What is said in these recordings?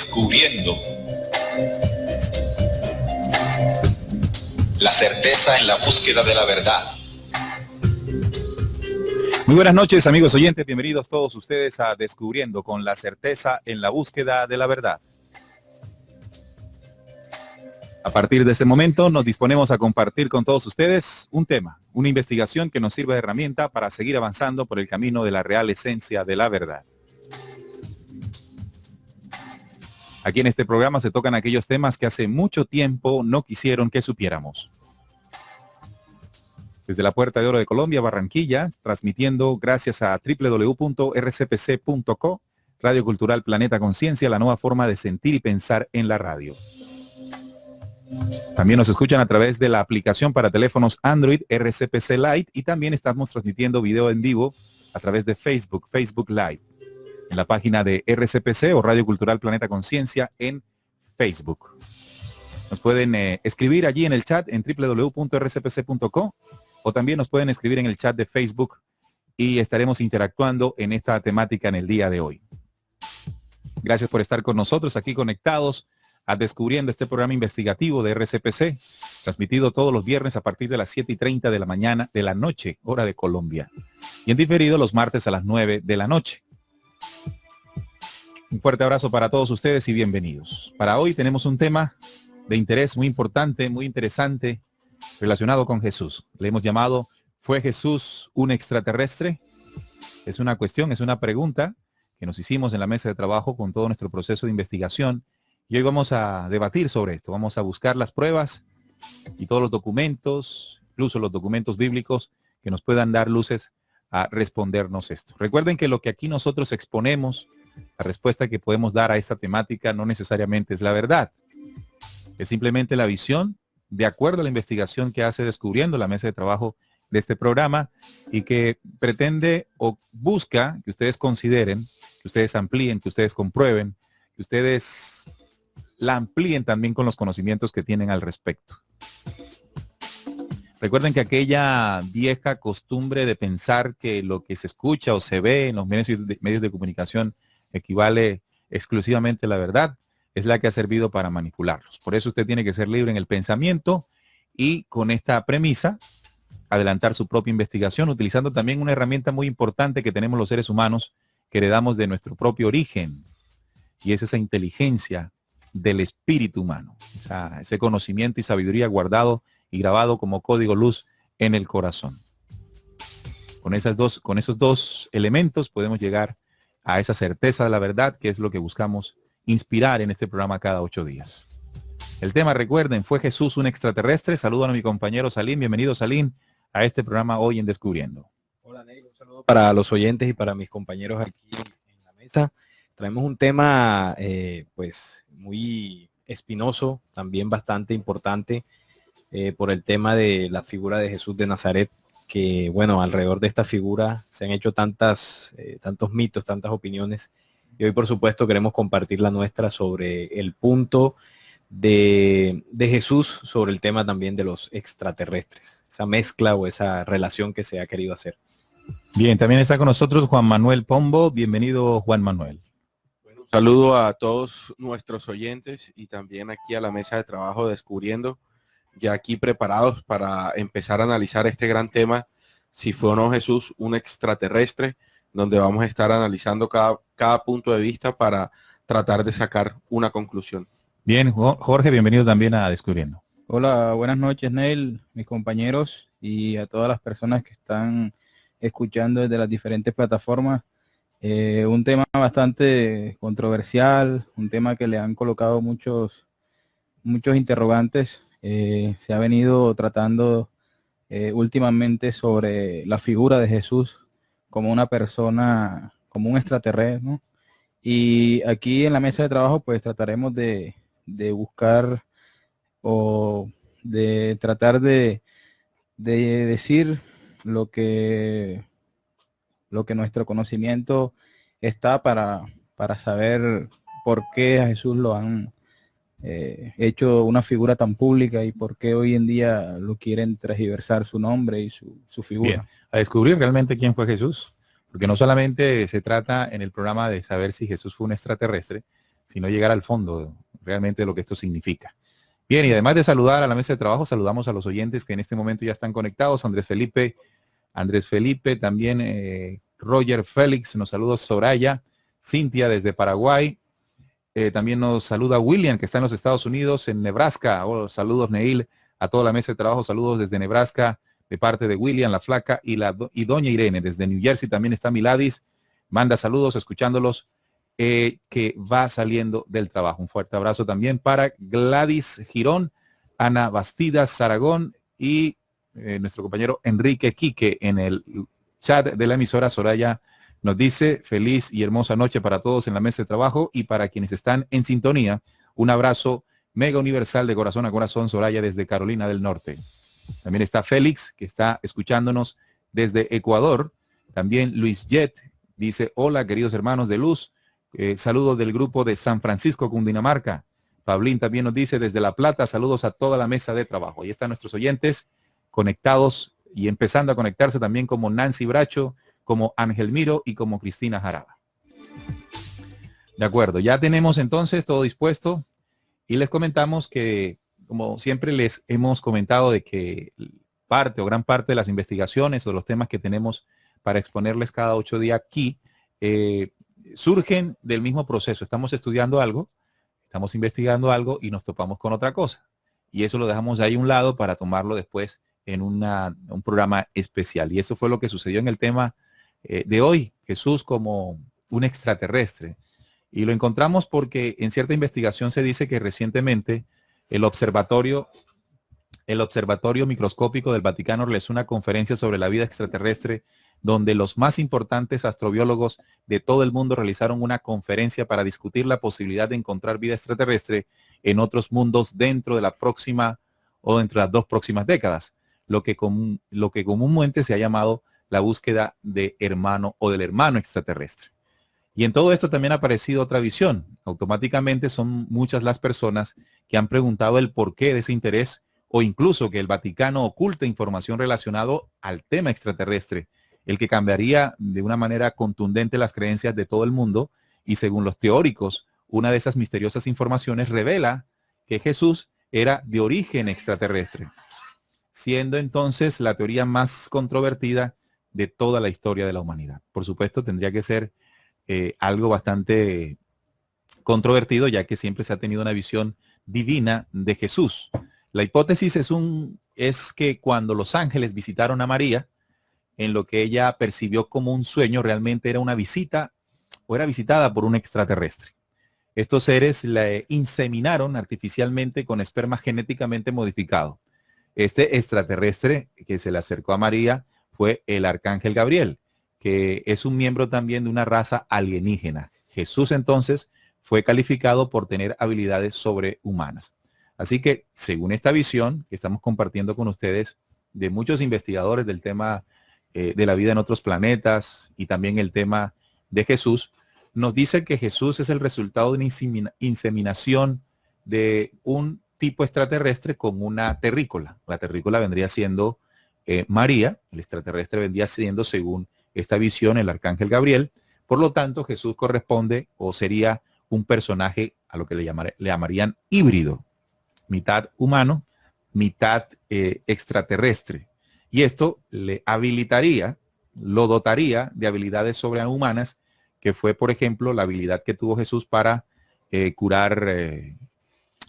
Descubriendo la certeza en la búsqueda de la verdad. Muy buenas noches, amigos oyentes, bienvenidos todos ustedes a Descubriendo con la certeza en la búsqueda de la verdad. A partir de este momento nos disponemos a compartir con todos ustedes un tema, una investigación que nos sirva de herramienta para seguir avanzando por el camino de la real esencia de la verdad. Aquí en este programa se tocan aquellos temas que hace mucho tiempo no quisieron que supiéramos. Desde la Puerta de Oro de Colombia, Barranquilla, transmitiendo gracias a www.rcpc.co, Radio Cultural Planeta Conciencia, la nueva forma de sentir y pensar en la radio. También nos escuchan a través de la aplicación para teléfonos Android RCPC Lite y también estamos transmitiendo video en vivo a través de Facebook, Facebook Live, en la página de RCPC o Radio Cultural Planeta Conciencia en Facebook. Nos pueden escribir allí en el chat en www.rcpc.co o también nos pueden escribir en el chat de Facebook y estaremos interactuando en esta temática en el día de hoy. Gracias por estar con nosotros aquí conectados a Descubriendo, este programa investigativo de RCPC, transmitido todos los viernes a partir de las 7:30 de la mañana, de la noche, hora de Colombia, y en diferido los martes a las 9 de la noche. Un fuerte abrazo para todos ustedes y bienvenidos. Para hoy tenemos un tema de interés muy importante, muy interesante, relacionado con Jesús. Le hemos llamado ¿Fue Jesús un extraterrestre? Es una cuestión, es una pregunta que nos hicimos en la mesa de trabajo con todo nuestro proceso de investigación y hoy vamos a debatir sobre esto. Vamos a buscar las pruebas y todos los documentos, incluso los documentos bíblicos que nos puedan dar luces a respondernos esto. Recuerden que lo que aquí nosotros exponemos, la respuesta que podemos dar a esta temática no necesariamente es la verdad. Es simplemente la visión de acuerdo a la investigación que hace Descubriendo la mesa de trabajo de este programa y que pretende o busca que ustedes consideren, que ustedes amplíen, que ustedes comprueben, que ustedes la amplíen también con los conocimientos que tienen al respecto. Recuerden que aquella vieja costumbre de pensar que lo que se escucha o se ve en los medios de comunicación equivale exclusivamente a la verdad, es la que ha servido para manipularlos. Por eso usted tiene que ser libre en el pensamiento y con esta premisa adelantar su propia investigación, utilizando también una herramienta muy importante que tenemos los seres humanos que heredamos de nuestro propio origen, y es esa inteligencia del espíritu humano, ese conocimiento y sabiduría guardado y grabado como código luz en el corazón. Con esos dos elementos podemos llegar a esa certeza de la verdad, que es lo que buscamos inspirar en este programa cada 8 días. El tema, recuerden, ¿fue Jesús un extraterrestre? Saludo a mi compañero Salim. Bienvenido, Salim, a este programa hoy en Descubriendo. Hola, Neil. Un saludo para los oyentes y para mis compañeros aquí en la mesa. Traemos un tema pues muy espinoso, también bastante importante por el tema de la figura de Jesús de Nazaret, que bueno, alrededor de esta figura se han hecho tantos mitos, tantas opiniones, y hoy por supuesto queremos compartir la nuestra sobre el punto de Jesús sobre el tema también de los extraterrestres, esa mezcla o esa relación que se ha querido hacer. Bien, también está con nosotros Juan Manuel Pombo. Bienvenido, Juan Manuel. Bueno, un saludo a todos nuestros oyentes y también aquí a la mesa de trabajo Descubriendo, ya aquí preparados para empezar a analizar este gran tema, si fue o no Jesús un extraterrestre, donde vamos a estar analizando cada punto de vista para tratar de sacar una conclusión. Bien, Jorge, bienvenido también a Descubriendo. Hola, buenas noches, Neil, mis compañeros y a todas las personas que están escuchando desde las diferentes plataformas. Un tema bastante controversial, un tema que le han colocado muchos interrogantes. Se ha venido tratando últimamente sobre la figura de Jesús como una persona, como un extraterrestre, ¿no? Y aquí en la mesa de trabajo pues trataremos de buscar o de tratar de decir lo que nuestro conocimiento está para saber por qué a Jesús lo han hecho una figura tan pública y por qué hoy en día lo quieren transgiversar su nombre y su figura. Bien, a descubrir realmente quién fue Jesús, porque no solamente se trata en el programa de saber si Jesús fue un extraterrestre, sino llegar al fondo realmente de lo que esto significa. Bien, y además de saludar a la mesa de trabajo, saludamos a los oyentes que en este momento ya están conectados. Andrés Felipe, también Roger Félix, nos saluda Soraya, Cintia desde Paraguay. También nos saluda William, que está en los Estados Unidos, en Nebraska. Oh, saludos, Neil, a toda la mesa de trabajo. Saludos desde Nebraska, de parte de William, la flaca, y doña Irene. Desde New Jersey también está Miladis. Manda saludos, escuchándolos, que va saliendo del trabajo. Un fuerte abrazo también para Gladys Girón, Ana Bastidas Aragón y nuestro compañero Enrique Quique en el chat de la emisora. Soraya nos dice: feliz y hermosa noche para todos en la mesa de trabajo y para quienes están en sintonía. Un abrazo mega universal de corazón a corazón, Soraya, desde Carolina del Norte. También está Félix, que está escuchándonos desde Ecuador. También Luis Jet dice: hola, queridos hermanos de luz. Saludos del grupo de San Francisco, Cundinamarca. Pablín también nos dice desde La Plata: saludos a toda la mesa de trabajo. Ahí están nuestros oyentes conectados y empezando a conectarse también, como Nancy Bracho, como Ángel Miro y como Cristina Jaraba. De acuerdo, ya tenemos entonces todo dispuesto y les comentamos que, como siempre les hemos comentado, de que parte o gran parte de las investigaciones o los temas que tenemos para exponerles cada 8 días aquí surgen del mismo proceso. Estamos estudiando algo, estamos investigando algo y nos topamos con otra cosa. Y eso lo dejamos ahí a un lado para tomarlo después en un programa especial. Y eso fue lo que sucedió en el tema de hoy, Jesús como un extraterrestre. Y lo encontramos porque en cierta investigación se dice que recientemente el observatorio microscópico del Vaticano realizó una conferencia sobre la vida extraterrestre, donde los más importantes astrobiólogos de todo el mundo realizaron una conferencia para discutir la posibilidad de encontrar vida extraterrestre en otros mundos dentro de la próxima o entre las 2 próximas décadas, lo que comúnmente se ha llamado la búsqueda de hermano o del hermano extraterrestre. Y en todo esto también ha aparecido otra visión. Automáticamente son muchas las personas que han preguntado el porqué de ese interés, o incluso que el Vaticano oculta información relacionada al tema extraterrestre, el que cambiaría de una manera contundente las creencias de todo el mundo. Y según los teóricos, una de esas misteriosas informaciones revela que Jesús era de origen extraterrestre, siendo entonces la teoría más controvertida de toda la historia de la humanidad. Por supuesto, tendría que ser algo bastante controvertido, ya que siempre se ha tenido una visión divina de Jesús. La hipótesis es que cuando los ángeles visitaron a María, en lo que ella percibió como un sueño, realmente era una visita o era visitada por un extraterrestre. Estos seres la inseminaron artificialmente con esperma genéticamente modificado. Este extraterrestre que se le acercó a María fue el arcángel Gabriel, que es un miembro también de una raza alienígena. Jesús entonces fue calificado por tener habilidades sobrehumanas. Así que, según esta visión que estamos compartiendo con ustedes de muchos investigadores del tema de la vida en otros planetas y también el tema de Jesús, nos dice que Jesús es el resultado de una inseminación de un tipo extraterrestre con una terrícola. La terrícola vendría siendo María, el extraterrestre vendría siendo, según esta visión, el arcángel Gabriel. Por lo tanto, Jesús corresponde o sería un personaje a lo que le llamarían híbrido, mitad humano, mitad extraterrestre. Y esto le habilitaría, lo dotaría de habilidades sobrehumanas, que fue, por ejemplo, la habilidad que tuvo Jesús para curar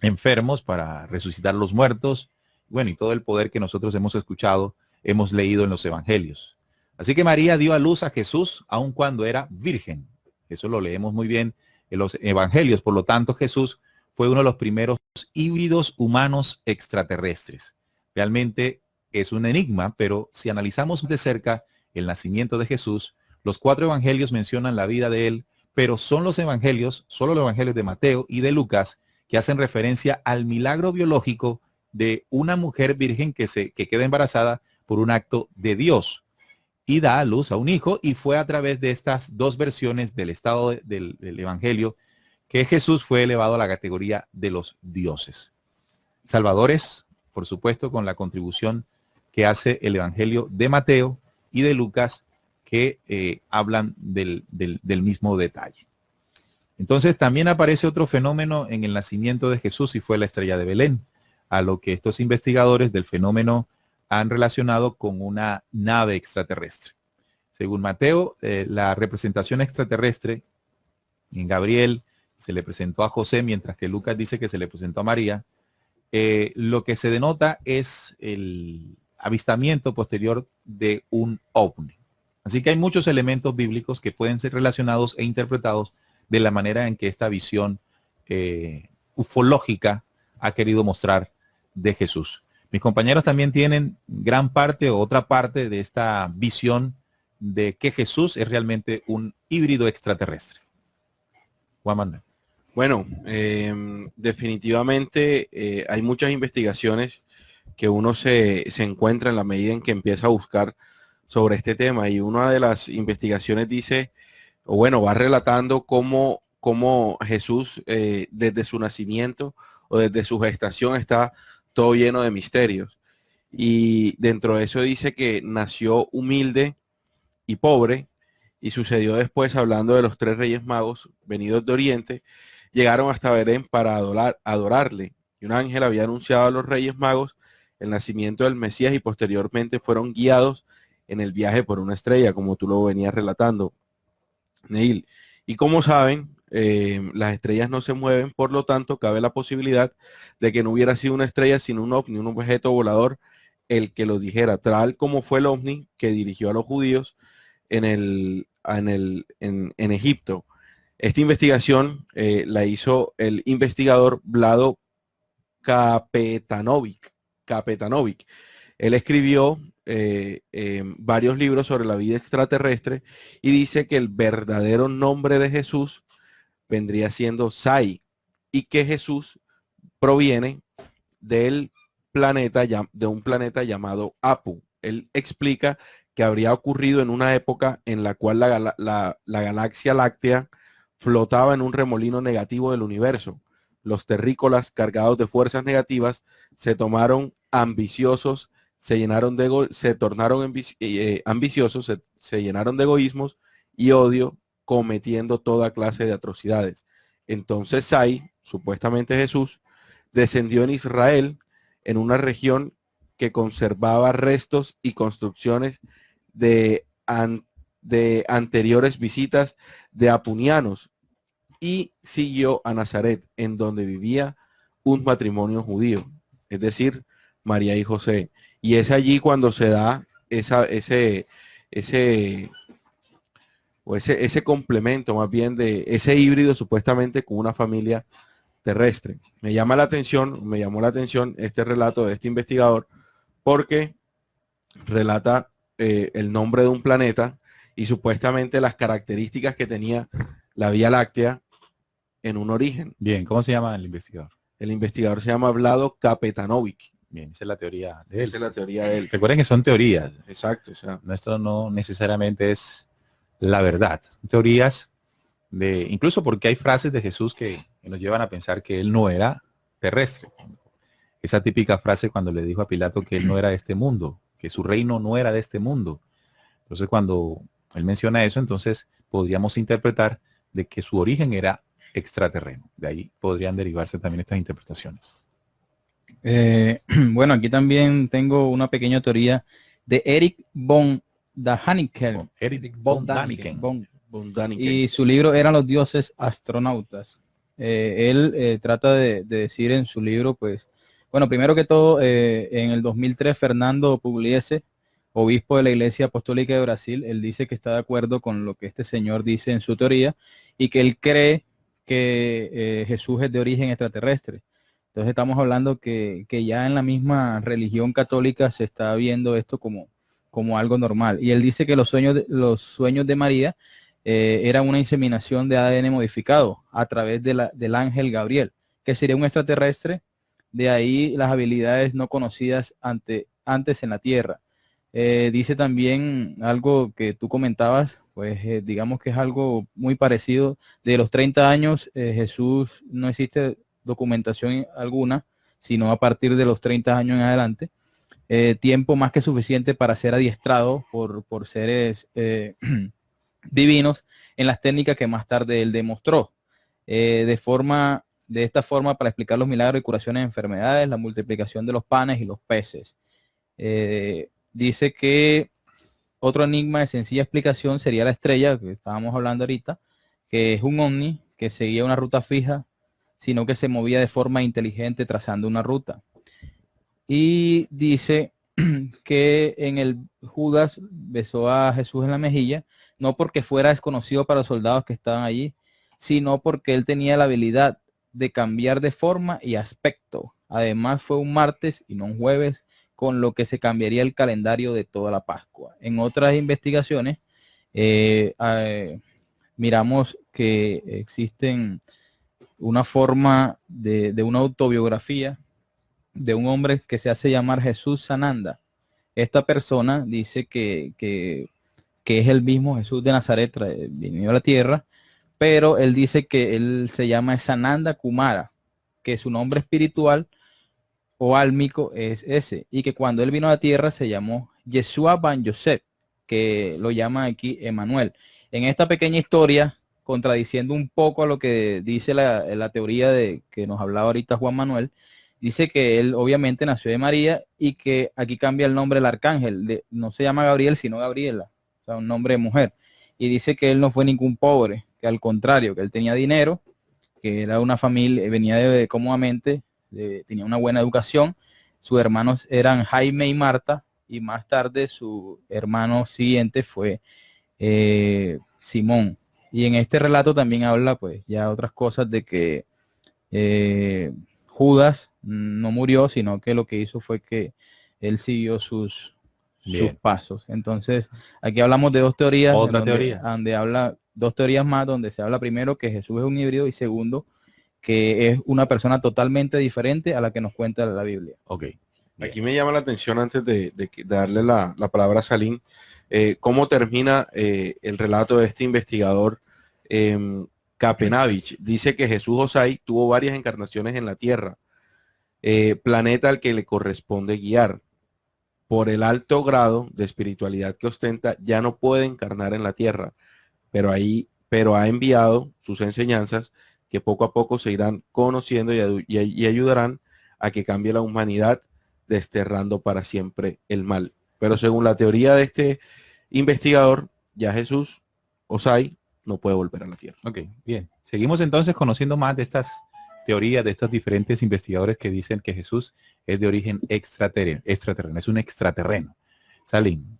enfermos, para resucitar a los muertos, bueno, y todo el poder que nosotros hemos escuchado, hemos leído en los evangelios. Así que María dio a luz a Jesús aun cuando era virgen. Eso lo leemos muy bien en los evangelios. Por lo tanto, Jesús fue uno de los primeros híbridos humanos extraterrestres. Realmente es un enigma, pero si analizamos de cerca el nacimiento de Jesús, los 4 evangelios mencionan la vida de él, pero son los evangelios, solo los evangelios de Mateo y de Lucas, que hacen referencia al milagro biológico de una mujer virgen que queda embarazada por un acto de Dios y da a luz a un hijo, y fue a través de estas 2 versiones del estado del evangelio que Jesús fue elevado a la categoría de los dioses. Salvadores, por supuesto, con la contribución que hace el evangelio de Mateo y de Lucas, que hablan del mismo detalle. Entonces también aparece otro fenómeno en el nacimiento de Jesús y fue la estrella de Belén, a lo que estos investigadores del fenómeno han relacionado con una nave extraterrestre. Según Mateo, la representación extraterrestre en Gabriel se le presentó a José, mientras que Lucas dice que se le presentó a María. Lo que se denota es el avistamiento posterior de un ovni. Así que hay muchos elementos bíblicos que pueden ser relacionados e interpretados de la manera en que esta visión ufológica ha querido mostrar de Jesús. Mis compañeros también tienen gran parte o otra parte de esta visión de que Jesús es realmente un híbrido extraterrestre. Juan Manuel. Bueno, definitivamente hay muchas investigaciones que uno se encuentra en la medida en que empieza a buscar sobre este tema, y una de las investigaciones dice, o bueno, va relatando cómo Jesús desde su nacimiento o desde su gestación está todo lleno de misterios, y dentro de eso dice que nació humilde y pobre, y sucedió después, hablando de los 3 reyes magos venidos de Oriente, llegaron hasta Belén para adorarle, y un ángel había anunciado a los reyes magos el nacimiento del Mesías, y posteriormente fueron guiados en el viaje por una estrella, como tú lo venías relatando, Neil. Y como saben, las estrellas no se mueven, por lo tanto, cabe la posibilidad de que no hubiera sido una estrella, sino un ovni, un objeto volador, el que lo dijera, tal como fue el ovni que dirigió a los judíos en Egipto. Esta investigación la hizo el investigador Vlado Kapetanovic. Él escribió varios libros sobre la vida extraterrestre y dice que el verdadero nombre de Jesús vendría siendo Sai, y que Jesús proviene de un planeta llamado Apu. Él explica que habría ocurrido en una época en la cual la galaxia láctea flotaba en un remolino negativo del universo. Los terrícolas, cargados de fuerzas negativas, se tornaron ambiciosos, se tornaron ambiciosos, se llenaron de egoísmos y odio, cometiendo toda clase de atrocidades. Entonces Sai, supuestamente Jesús, descendió en Israel, en una región que conservaba restos y construcciones de anteriores visitas de apunianos, y siguió a Nazaret, en donde vivía un matrimonio judío, es decir, María y José. Y es allí cuando se da ese complemento, más bien, de ese híbrido supuestamente con una familia terrestre. Me llamó la atención este relato de este investigador, porque relata el nombre de un planeta y supuestamente las características que tenía la Vía Láctea en un origen. Bien, ¿cómo se llama el investigador? El investigador se llama Vlado Kapetanovic. Bien, esa es la teoría de él. Esa es la teoría de él. Recuerden que son teorías. Exacto. O sea, Esto no necesariamente es la verdad. Teorías incluso porque hay frases de Jesús que nos llevan a pensar que él no era terrestre. Esa típica frase cuando le dijo a Pilato que él no era de este mundo, que su reino no era de este mundo. Entonces cuando él menciona eso, entonces podríamos interpretar de que su origen era extraterreno. De ahí podrían derivarse también estas interpretaciones. Bueno, aquí también tengo una pequeña teoría de Eric von Däniken. Y su libro Eran los dioses astronautas. Él trata de decir en su libro, pues, bueno, primero que todo, en el 2003, Fernando Pugliese, obispo de la Iglesia Apostólica de Brasil, él dice que está de acuerdo con lo que este señor dice en su teoría y que él cree que Jesús es de origen extraterrestre. Entonces estamos hablando que ya en la misma religión católica se está viendo esto como algo normal. Y él dice que los sueños de María eran una inseminación de ADN modificado a través del ángel Gabriel, que sería un extraterrestre, de ahí las habilidades no conocidas antes en la Tierra. Dice también algo que tú comentabas, pues digamos que es algo muy parecido. De los 30 años, Jesús no existe documentación alguna, sino a partir de los 30 años en adelante. Tiempo más que suficiente para ser adiestrado por seres divinos en las técnicas que más tarde él demostró. de esta forma para explicar los milagros y curaciones de enfermedades, la multiplicación de los panes y los peces. Dice que otro enigma de sencilla explicación sería la estrella, que estábamos hablando ahorita, que es un ovni que seguía una ruta fija, sino que se movía de forma inteligente trazando una ruta. Y dice que en el Judas besó a Jesús en la mejilla, no porque fuera desconocido para los soldados que estaban allí, sino porque él tenía la habilidad de cambiar de forma y aspecto. Además fue un martes y no un jueves, con lo que se cambiaría el calendario de toda la Pascua. En otras investigaciones, miramos que existen una forma de una autobiografía de un hombre que se hace llamar Jesús Sananda. Esta persona dice que es el mismo Jesús de Nazaret, venido a la tierra, pero él dice que él se llama Sananda Kumara, que su nombre espiritual o álmico es ese, y que cuando él vino a la tierra se llamó Yeshua Ben Yosef, que lo llama aquí Emanuel. En esta pequeña historia, contradiciendo un poco a lo que dice la teoría de que nos hablaba ahorita Juan Manuel, dice que él obviamente nació de María y que aquí cambia el nombre del arcángel, no se llama Gabriel sino Gabriela, o sea, un nombre de mujer, y dice que él no fue ningún pobre, que al contrario, que él tenía dinero, que era una familia, venía de cómodamente, tenía una buena educación, sus hermanos eran Jaime y Marta, y más tarde su hermano siguiente fue Simón. Y en este relato también habla pues ya otras cosas de que Judas no murió, sino que lo que hizo fue que él siguió sus pasos. Entonces, aquí hablamos de dos teorías. Otra teoría. Donde habla dos teorías más, donde se habla primero que Jesús es un híbrido y segundo que es una persona totalmente diferente a la que nos cuenta la Biblia. Ok. Aquí me llama la atención antes de darle la palabra a Salim, cómo termina el relato de este investigador Kapenavich. Dice que Jesús Osai tuvo varias encarnaciones en la Tierra, planeta al que le corresponde guiar. Por el alto grado de espiritualidad que ostenta, ya no puede encarnar en la Tierra, pero ha enviado sus enseñanzas que poco a poco se irán conociendo y ayudarán a que cambie la humanidad, desterrando para siempre el mal. Pero según la teoría de este investigador, ya Jesús Osai no puede volver a la Tierra. Ok, bien. Seguimos entonces conociendo más de estas teorías de estos diferentes investigadores que dicen que Jesús es de origen extraterreno, es un extraterreno. Salim.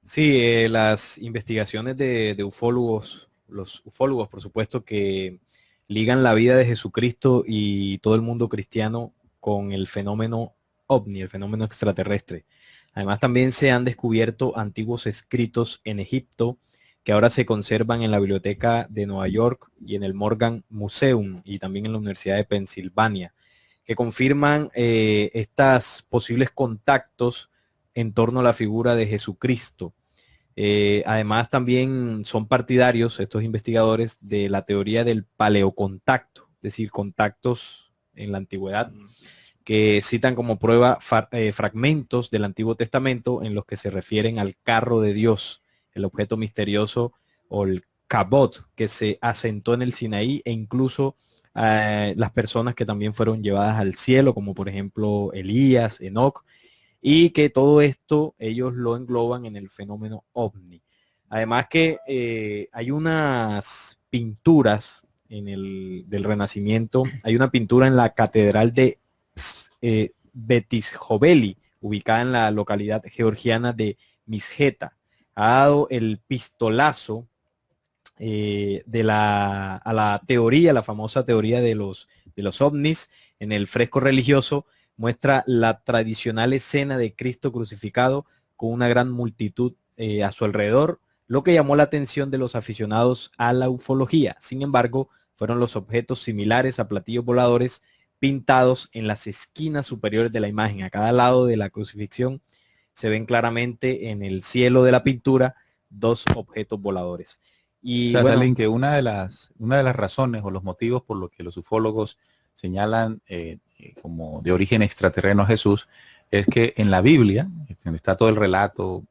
Sí, las investigaciones de ufólogos, los ufólogos, por supuesto, que ligan la vida de Jesucristo y todo el mundo cristiano con el fenómeno ovni, el fenómeno extraterrestre. Además, también se han descubierto antiguos escritos en Egipto que ahora se conservan en la Biblioteca de Nueva York y en el Morgan Museum y también en la Universidad de Pensilvania, que confirman estos posibles contactos en torno a la figura de Jesucristo. Además, también son partidarios estos investigadores de la teoría del paleocontacto, es decir, contactos en la antigüedad, que citan como prueba fragmentos del Antiguo Testamento en los que se refieren al carro de Dios, el objeto misterioso o el Kabot que se asentó en el Sinaí, e incluso las personas que también fueron llevadas al cielo, como por ejemplo Elías, Enoc, y que todo esto ellos lo engloban en el fenómeno ovni. Además que hay unas pinturas del Renacimiento, hay una pintura en la Catedral de Betis-Joveli, ubicada en la localidad georgiana de Misgeta. Ha dado el pistolazo a la teoría, la famosa teoría de los ovnis. En el fresco religioso muestra la tradicional escena de Cristo crucificado con una gran multitud a su alrededor, lo que llamó la atención de los aficionados a la ufología. Sin embargo, fueron los objetos similares a platillos voladores pintados en las esquinas superiores de la imagen. A cada lado de la crucifixión se ven claramente en el cielo de la pintura dos objetos voladores. Y o sea, bueno, Salim, que una de las razones o los motivos por los que los ufólogos señalan como de origen extraterreno a Jesús es que en la Biblia está todo el relato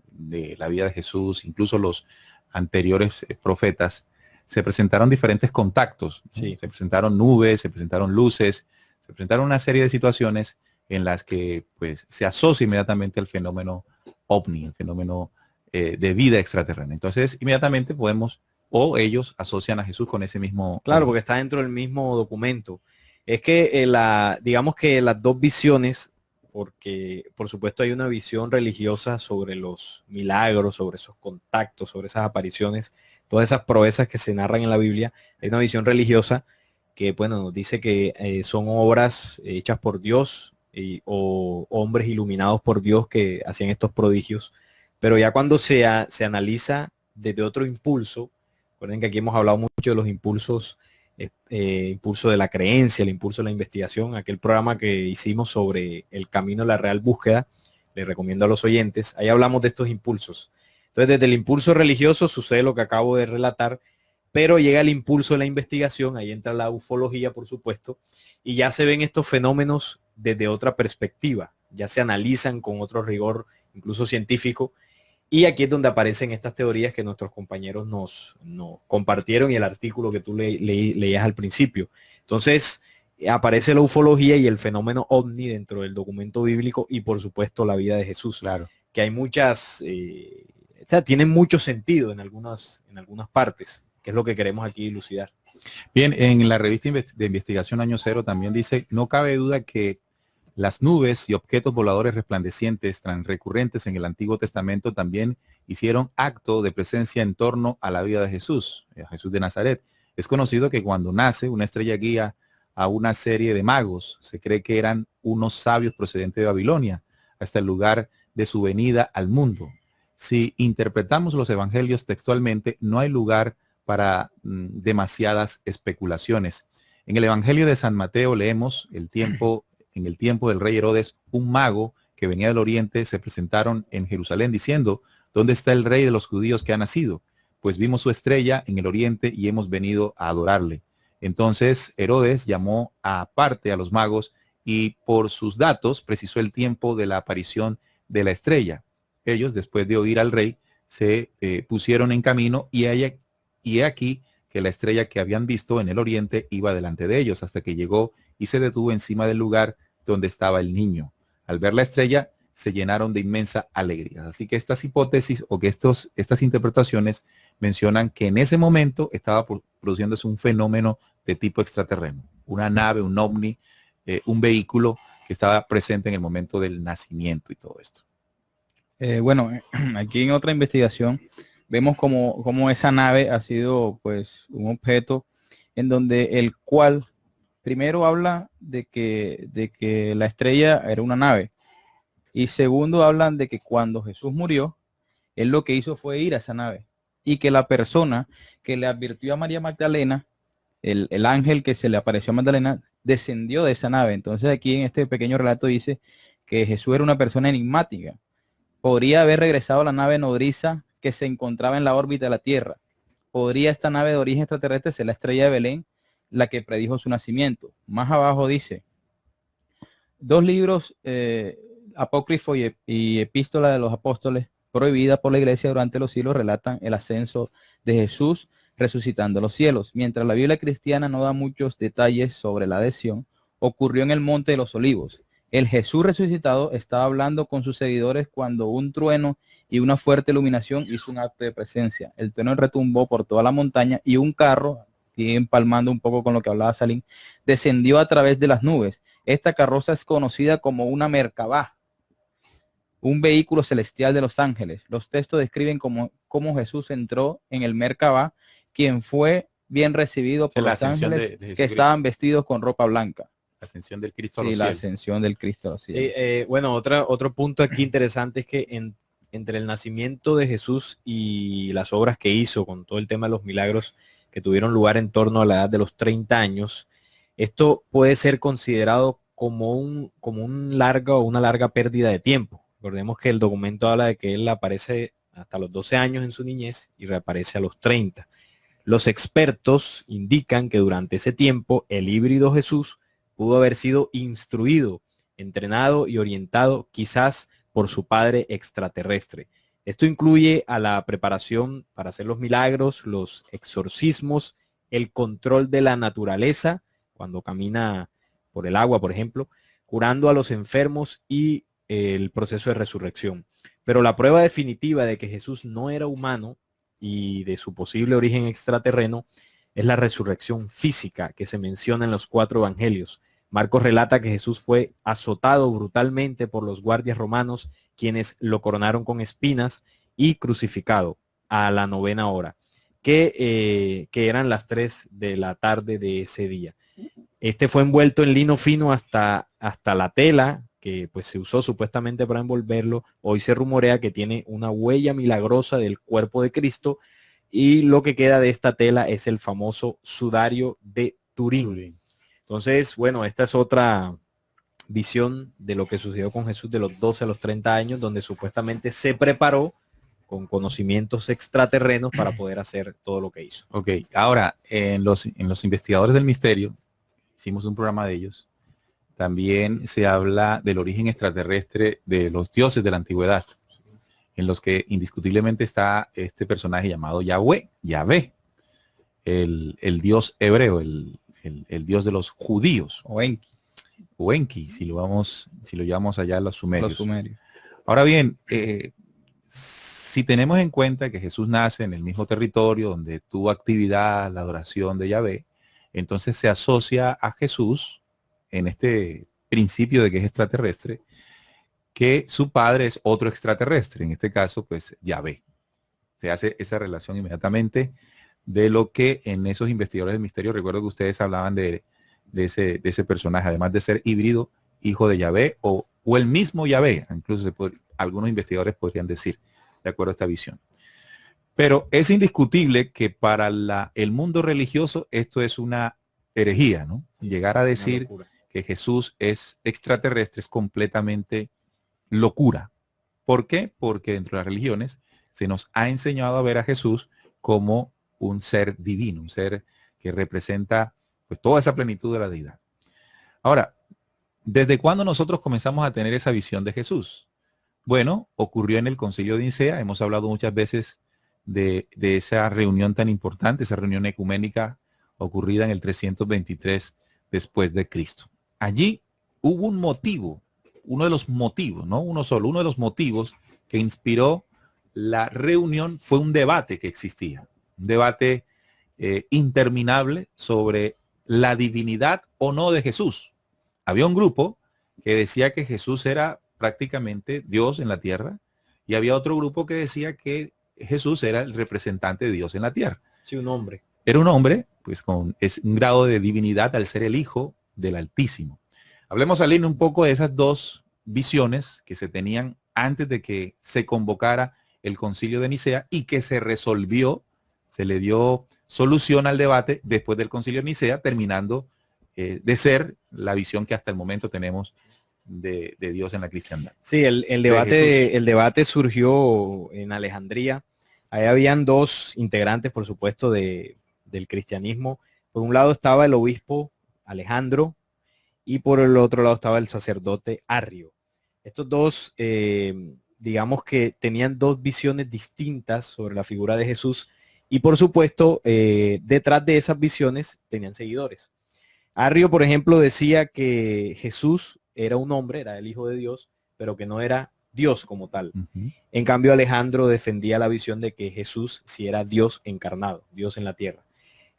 de la vida de Jesús, incluso los anteriores profetas se presentaron diferentes contactos. Sí. Se presentaron nubes, se presentaron luces, se presentaron una serie de situaciones en las que pues, se asocia inmediatamente el fenómeno ovni, el fenómeno de vida extraterrena. Entonces, inmediatamente podemos, o ellos asocian a Jesús con ese mismo... Claro, porque está dentro del mismo documento. Es que digamos que las dos visiones, porque por supuesto hay una visión religiosa sobre los milagros, sobre esos contactos, sobre esas apariciones, todas esas proezas que se narran en la Biblia. Hay una visión religiosa que, bueno, nos dice que son obras hechas por Dios o hombres iluminados por Dios que hacían estos prodigios. Pero ya cuando se analiza desde otro impulso, recuerden que aquí hemos hablado mucho de los impulsos, impulso de la creencia, el impulso de la investigación, aquel programa que hicimos sobre el camino de la real búsqueda, les recomiendo a los oyentes, ahí hablamos de estos impulsos. Entonces, desde el impulso religioso sucede lo que acabo de relatar, pero llega el impulso de la investigación, ahí entra la ufología, por supuesto, y ya se ven estos fenómenos desde otra perspectiva, ya se analizan con otro rigor, incluso científico, y aquí es donde aparecen estas teorías que nuestros compañeros nos compartieron y el artículo que tú leías al principio. Entonces, aparece la ufología y el fenómeno ovni dentro del documento bíblico y, por supuesto, la vida de Jesús. Claro. Que hay muchas, o sea, tienen mucho sentido en algunas partes, que es lo que queremos aquí dilucidar. Bien, en la revista de investigación Año Cero también dice, no cabe duda que las nubes y objetos voladores resplandecientes tan recurrentes en el Antiguo Testamento también hicieron acto de presencia en torno a la vida de Jesús, a Jesús de Nazaret. Es conocido que cuando nace una estrella guía a una serie de magos, se cree que eran unos sabios procedentes de Babilonia, hasta el lugar de su venida al mundo. Si interpretamos los evangelios textualmente, no hay lugar para demasiadas especulaciones. En el Evangelio de San Mateo leemos en el tiempo del rey Herodes, un mago que venía del oriente se presentaron en Jerusalén diciendo, ¿dónde está el rey de los judíos que ha nacido? Pues vimos su estrella en el oriente y hemos venido a adorarle. Entonces Herodes llamó aparte a los magos y por sus datos precisó el tiempo de la aparición de la estrella. Ellos, después de oír al rey, se pusieron en camino y he aquí que la estrella que habían visto en el oriente iba delante de ellos hasta que llegó y se detuvo encima del lugar donde estaba el niño. Al ver la estrella, se llenaron de inmensa alegría. Así que estas hipótesis o que estas interpretaciones mencionan que en ese momento estaba produciéndose un fenómeno de tipo extraterreno. Una nave, un ovni, un vehículo que estaba presente en el momento del nacimiento y todo esto. Bueno, aquí en otra investigación vemos como esa nave ha sido pues un objeto en donde el cual primero habla de que la estrella era una nave y segundo hablan de que cuando Jesús murió, él lo que hizo fue ir a esa nave y que la persona que le advirtió a María Magdalena, el ángel que se le apareció a Magdalena, descendió de esa nave. Entonces aquí en este pequeño relato dice que Jesús era una persona enigmática. Podría haber regresado a la nave nodriza que se encontraba en la órbita de la Tierra. Podría esta nave de origen extraterrestre ser la estrella de Belén, la que predijo su nacimiento. Más abajo dice, 2 libros apócrifo y epístola de los apóstoles, prohibida por la iglesia durante los siglos, relatan el ascenso de Jesús resucitando a los cielos. Mientras la Biblia cristiana no da muchos detalles sobre la adhesión, ocurrió en el Monte de los Olivos. El Jesús resucitado estaba hablando con sus seguidores cuando un trueno y una fuerte iluminación hizo un acto de presencia. El trueno retumbó por toda la montaña y un carro, y empalmando un poco con lo que hablaba Salim, descendió a través de las nubes. Esta carroza es conocida como una Merkabah, un vehículo celestial de los ángeles. Los textos describen cómo Jesús entró en el Merkabah, quien fue bien recibido por los ángeles que estaban vestidos con ropa blanca. La ascensión del Cristo a los Sí, la cielos. ascensión del Cristo a los cielos. Sí, bueno, otro punto aquí interesante es que entre el nacimiento de Jesús y las obras que hizo con todo el tema de los milagros que tuvieron lugar en torno a la edad de los 30 años, esto puede ser considerado como una larga pérdida de tiempo. Recordemos que el documento habla de que él aparece hasta los 12 años en su niñez y reaparece a los 30. Los expertos indican que durante ese tiempo el híbrido Jesús pudo haber sido instruido, entrenado y orientado quizás por su padre extraterrestre. Esto incluye a la preparación para hacer los milagros, los exorcismos, el control de la naturaleza, cuando camina por el agua, por ejemplo, curando a los enfermos y el proceso de resurrección. Pero la prueba definitiva de que Jesús no era humano y de su posible origen extraterreno es la resurrección física que se menciona en los 4 evangelios. Marcos relata que Jesús fue azotado brutalmente por los guardias romanos, quienes lo coronaron con espinas y crucificado a la 9ª hora, que eran las 3 de la tarde de ese día. Este fue envuelto en lino fino hasta la tela, que pues se usó supuestamente para envolverlo. Hoy se rumorea que tiene una huella milagrosa del cuerpo de Cristo, y lo que queda de esta tela es el famoso sudario de Turín. Entonces, bueno, esta es otra visión de lo que sucedió con Jesús de los 12 a los 30 años, donde supuestamente se preparó con conocimientos extraterrenos para poder hacer todo lo que hizo. Ok, ahora, en los investigadores del misterio, hicimos un programa de ellos, también se habla del origen extraterrestre de los dioses de la antigüedad, en los que indiscutiblemente está este personaje llamado Yahvé, el dios hebreo, el dios de los judíos, O Enki, o Enki, si lo llevamos allá a los sumerios. los sumerios. Ahora bien, si tenemos en cuenta que Jesús nace en el mismo territorio donde tuvo actividad la adoración de Yahvé, entonces se asocia a Jesús en este principio de que es extraterrestre, que su padre es otro extraterrestre, en este caso pues Yahvé. Se hace esa relación inmediatamente de lo que en esos investigadores del misterio, recuerdo que ustedes hablaban de ese personaje, además de ser híbrido, hijo de Yahvé o el mismo Yahvé, incluso algunos investigadores podrían decir, de acuerdo a esta visión. Pero es indiscutible que para el mundo religioso esto es una herejía, ¿no? Llegar a decir que Jesús es extraterrestre es completamente locura. ¿Por qué? Porque dentro de las religiones se nos ha enseñado a ver a Jesús como un ser divino, un ser que representa pues toda esa plenitud de la deidad. Ahora, ¿desde cuándo nosotros comenzamos a tener esa visión de Jesús? Bueno, ocurrió en el Concilio de Nicea. Hemos hablado muchas veces de esa reunión tan importante, esa reunión ecuménica ocurrida en el 323 después de Cristo. Allí hubo un motivo, uno de los motivos, no uno solo, uno de los motivos que inspiró la reunión fue un debate que existía, un debate interminable sobre la divinidad o no de Jesús. Había un grupo que decía que Jesús era prácticamente Dios en la tierra, y había otro grupo que decía que Jesús era el representante de Dios en la tierra. Sí, un hombre. Era un hombre, pues con un grado de divinidad al ser el Hijo del Altísimo. Hablemos, Aline, un poco de esas dos visiones que se tenían antes de que se convocara el Concilio de Nicea y que se resolvió, se le dio solución al debate después del Concilio de Nicea, terminando de ser la visión que hasta el momento tenemos de Dios en la cristiandad. Sí, el debate surgió en Alejandría. Ahí habían dos integrantes, por supuesto, del cristianismo. Por un lado estaba el obispo Alejandro y por el otro lado estaba el sacerdote Arrio. Estos dos, digamos que tenían dos visiones distintas sobre la figura de Jesús, y por supuesto, detrás de esas visiones tenían seguidores. Arrio, por ejemplo, decía que Jesús era un hombre, era el Hijo de Dios, pero que no era Dios como tal. En cambio, Alejandro defendía la visión de que Jesús sí era Dios encarnado, Dios en la tierra.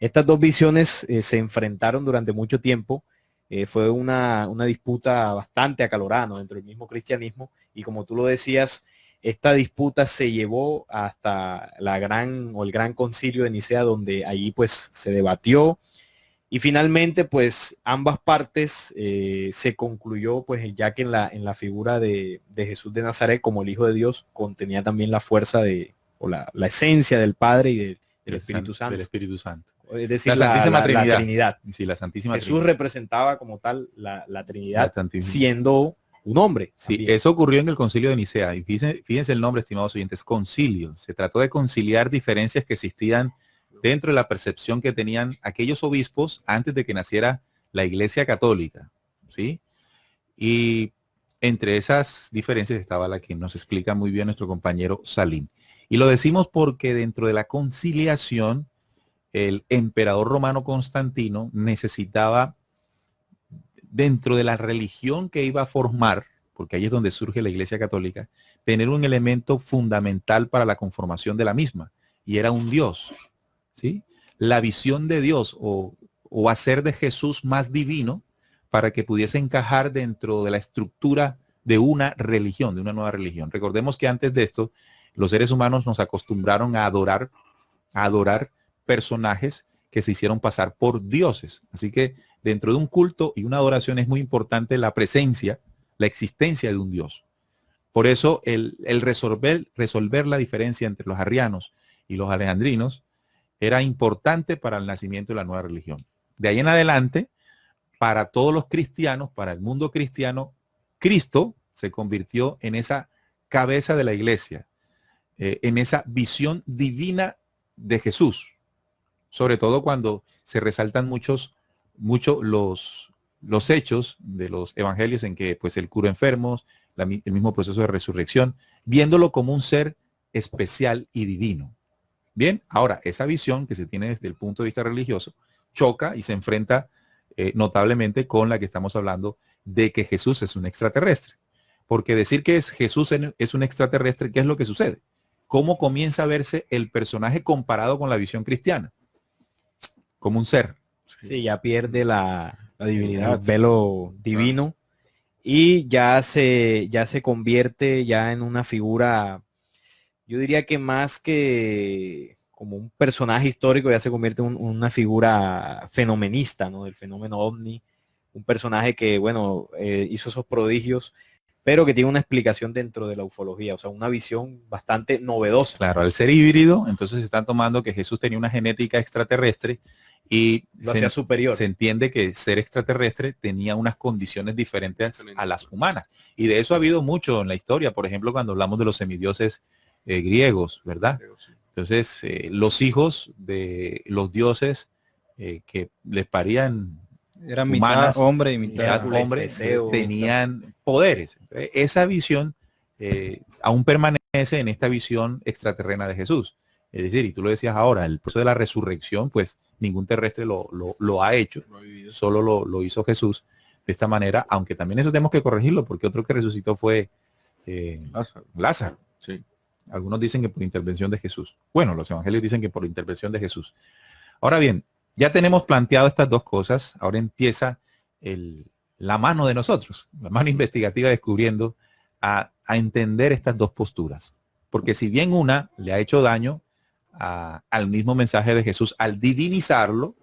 Estas dos visiones se enfrentaron durante mucho tiempo. Fue una disputa bastante acalorada, ¿no?, dentro del mismo cristianismo, y como tú lo decías, esta disputa se llevó hasta el gran concilio de Nicea, donde allí pues se debatió, y finalmente pues ambas partes se concluyó, pues ya que en la figura de Jesús de Nazaret como el Hijo de Dios contenía también la fuerza la esencia del Padre y del Espíritu Santo. Del Espíritu Santo. Es decir, la Santísima Trinidad. La Trinidad. Sí, la Santísima Jesús Trinidad. representaba como tal la Trinidad, La Santísima. siendo un hombre. Sí, también. eso ocurrió en el Concilio de Nicea. Y fíjense el nombre, estimados oyentes, concilio. Se trató de conciliar diferencias que existían dentro de la percepción que tenían aquellos obispos antes de que naciera la Iglesia Católica, ¿sí? Y entre esas diferencias estaba la que nos explica muy bien nuestro compañero Salim. Y lo decimos porque dentro de la conciliación, el emperador romano Constantino necesitaba, dentro de la religión que iba a formar, porque ahí es donde surge la Iglesia Católica, tener un elemento fundamental para la conformación de la misma, y era un Dios, ¿sí? La visión de Dios o hacer de Jesús más divino para que pudiese encajar dentro de la estructura de una religión, de una nueva religión. Recordemos que antes de esto, los seres humanos nos acostumbraron a adorar personajes que se hicieron pasar por dioses. Así que dentro de un culto y una adoración es muy importante la presencia, la existencia de un Dios. Por eso el resolver la diferencia entre los arrianos y los alejandrinos era importante para el nacimiento de la nueva religión. De ahí en adelante, para todos los cristianos, para el mundo cristiano, Cristo se convirtió en esa cabeza de la iglesia, en esa visión divina de Jesús. Sobre todo cuando se resaltan mucho los hechos de los evangelios en que pues él curó enfermos, el mismo proceso de resurrección, viéndolo como un ser especial y divino. Bien, ahora esa visión que se tiene desde el punto de vista religioso choca y se enfrenta notablemente con la que estamos hablando de que Jesús es un extraterrestre. Porque decir que Jesús es un extraterrestre, ¿qué es lo que sucede? ¿Cómo comienza a verse el personaje comparado con la visión cristiana? Como un ser. Sí, ya pierde la divinidad, el velo divino y ya se convierte ya en una figura, yo diría que más que como un personaje histórico, ya se convierte en una figura fenomenista, ¿no? Del fenómeno ovni, un personaje que, bueno, hizo esos prodigios, pero que tiene una explicación dentro de la ufología, o sea, una visión bastante novedosa. Claro, al ser híbrido, entonces se están tomando que Jesús tenía una genética extraterrestre y Lo hacía superior. Se entiende que ser extraterrestre tenía unas condiciones diferentes a las humanas. Y de eso ha habido mucho en la historia, por ejemplo, cuando hablamos de los semidioses griegos, ¿verdad? Entonces, los hijos de los dioses que les parían Eran humanas, mitad hombre y mitad hombre, Teseo, tenían poderes. Esa visión aún permanece en esta visión extraterrena de Jesús. Es decir, y tú lo decías ahora, el proceso de la resurrección, pues ningún terrestre lo ha hecho, solo lo hizo Jesús de esta manera, aunque también eso tenemos que corregirlo, porque otro que resucitó fue Lázaro. Sí. Algunos dicen que por intervención de Jesús. Bueno, los evangelios dicen que por intervención de Jesús. Ahora bien, ya tenemos planteado estas dos cosas. Ahora empieza la mano de nosotros, la mano investigativa descubriendo a entender estas dos posturas. Porque si bien una le ha hecho daño al mismo mensaje de Jesús, al divinizarlo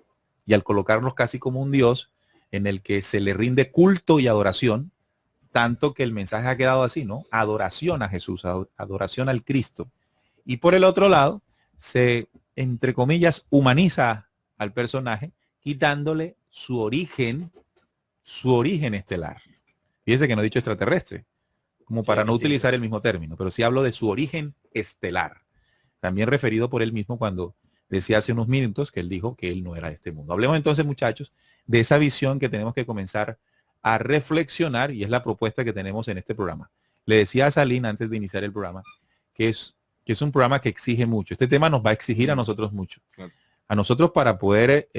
y al colocarlo casi como un Dios en el que se le rinde culto y adoración, tanto que el mensaje ha quedado así, ¿no? Adoración a Jesús, adoración al Cristo. Y por el otro lado, se, entre comillas, humaniza al personaje, quitándole su origen estelar. Fíjese que no he dicho extraterrestre, como para no utilizar el mismo término, pero sí hablo de su origen estelar. También referido por él mismo cuando decía hace unos minutos que él dijo que él no era de este mundo. Hablemos entonces, muchachos, de esa visión que tenemos que comenzar a reflexionar, y es la propuesta que tenemos en este programa. Le decía a Salim antes de iniciar el programa que es un programa que exige mucho. Este tema nos va a exigir a nosotros mucho. Claro. A nosotros para poder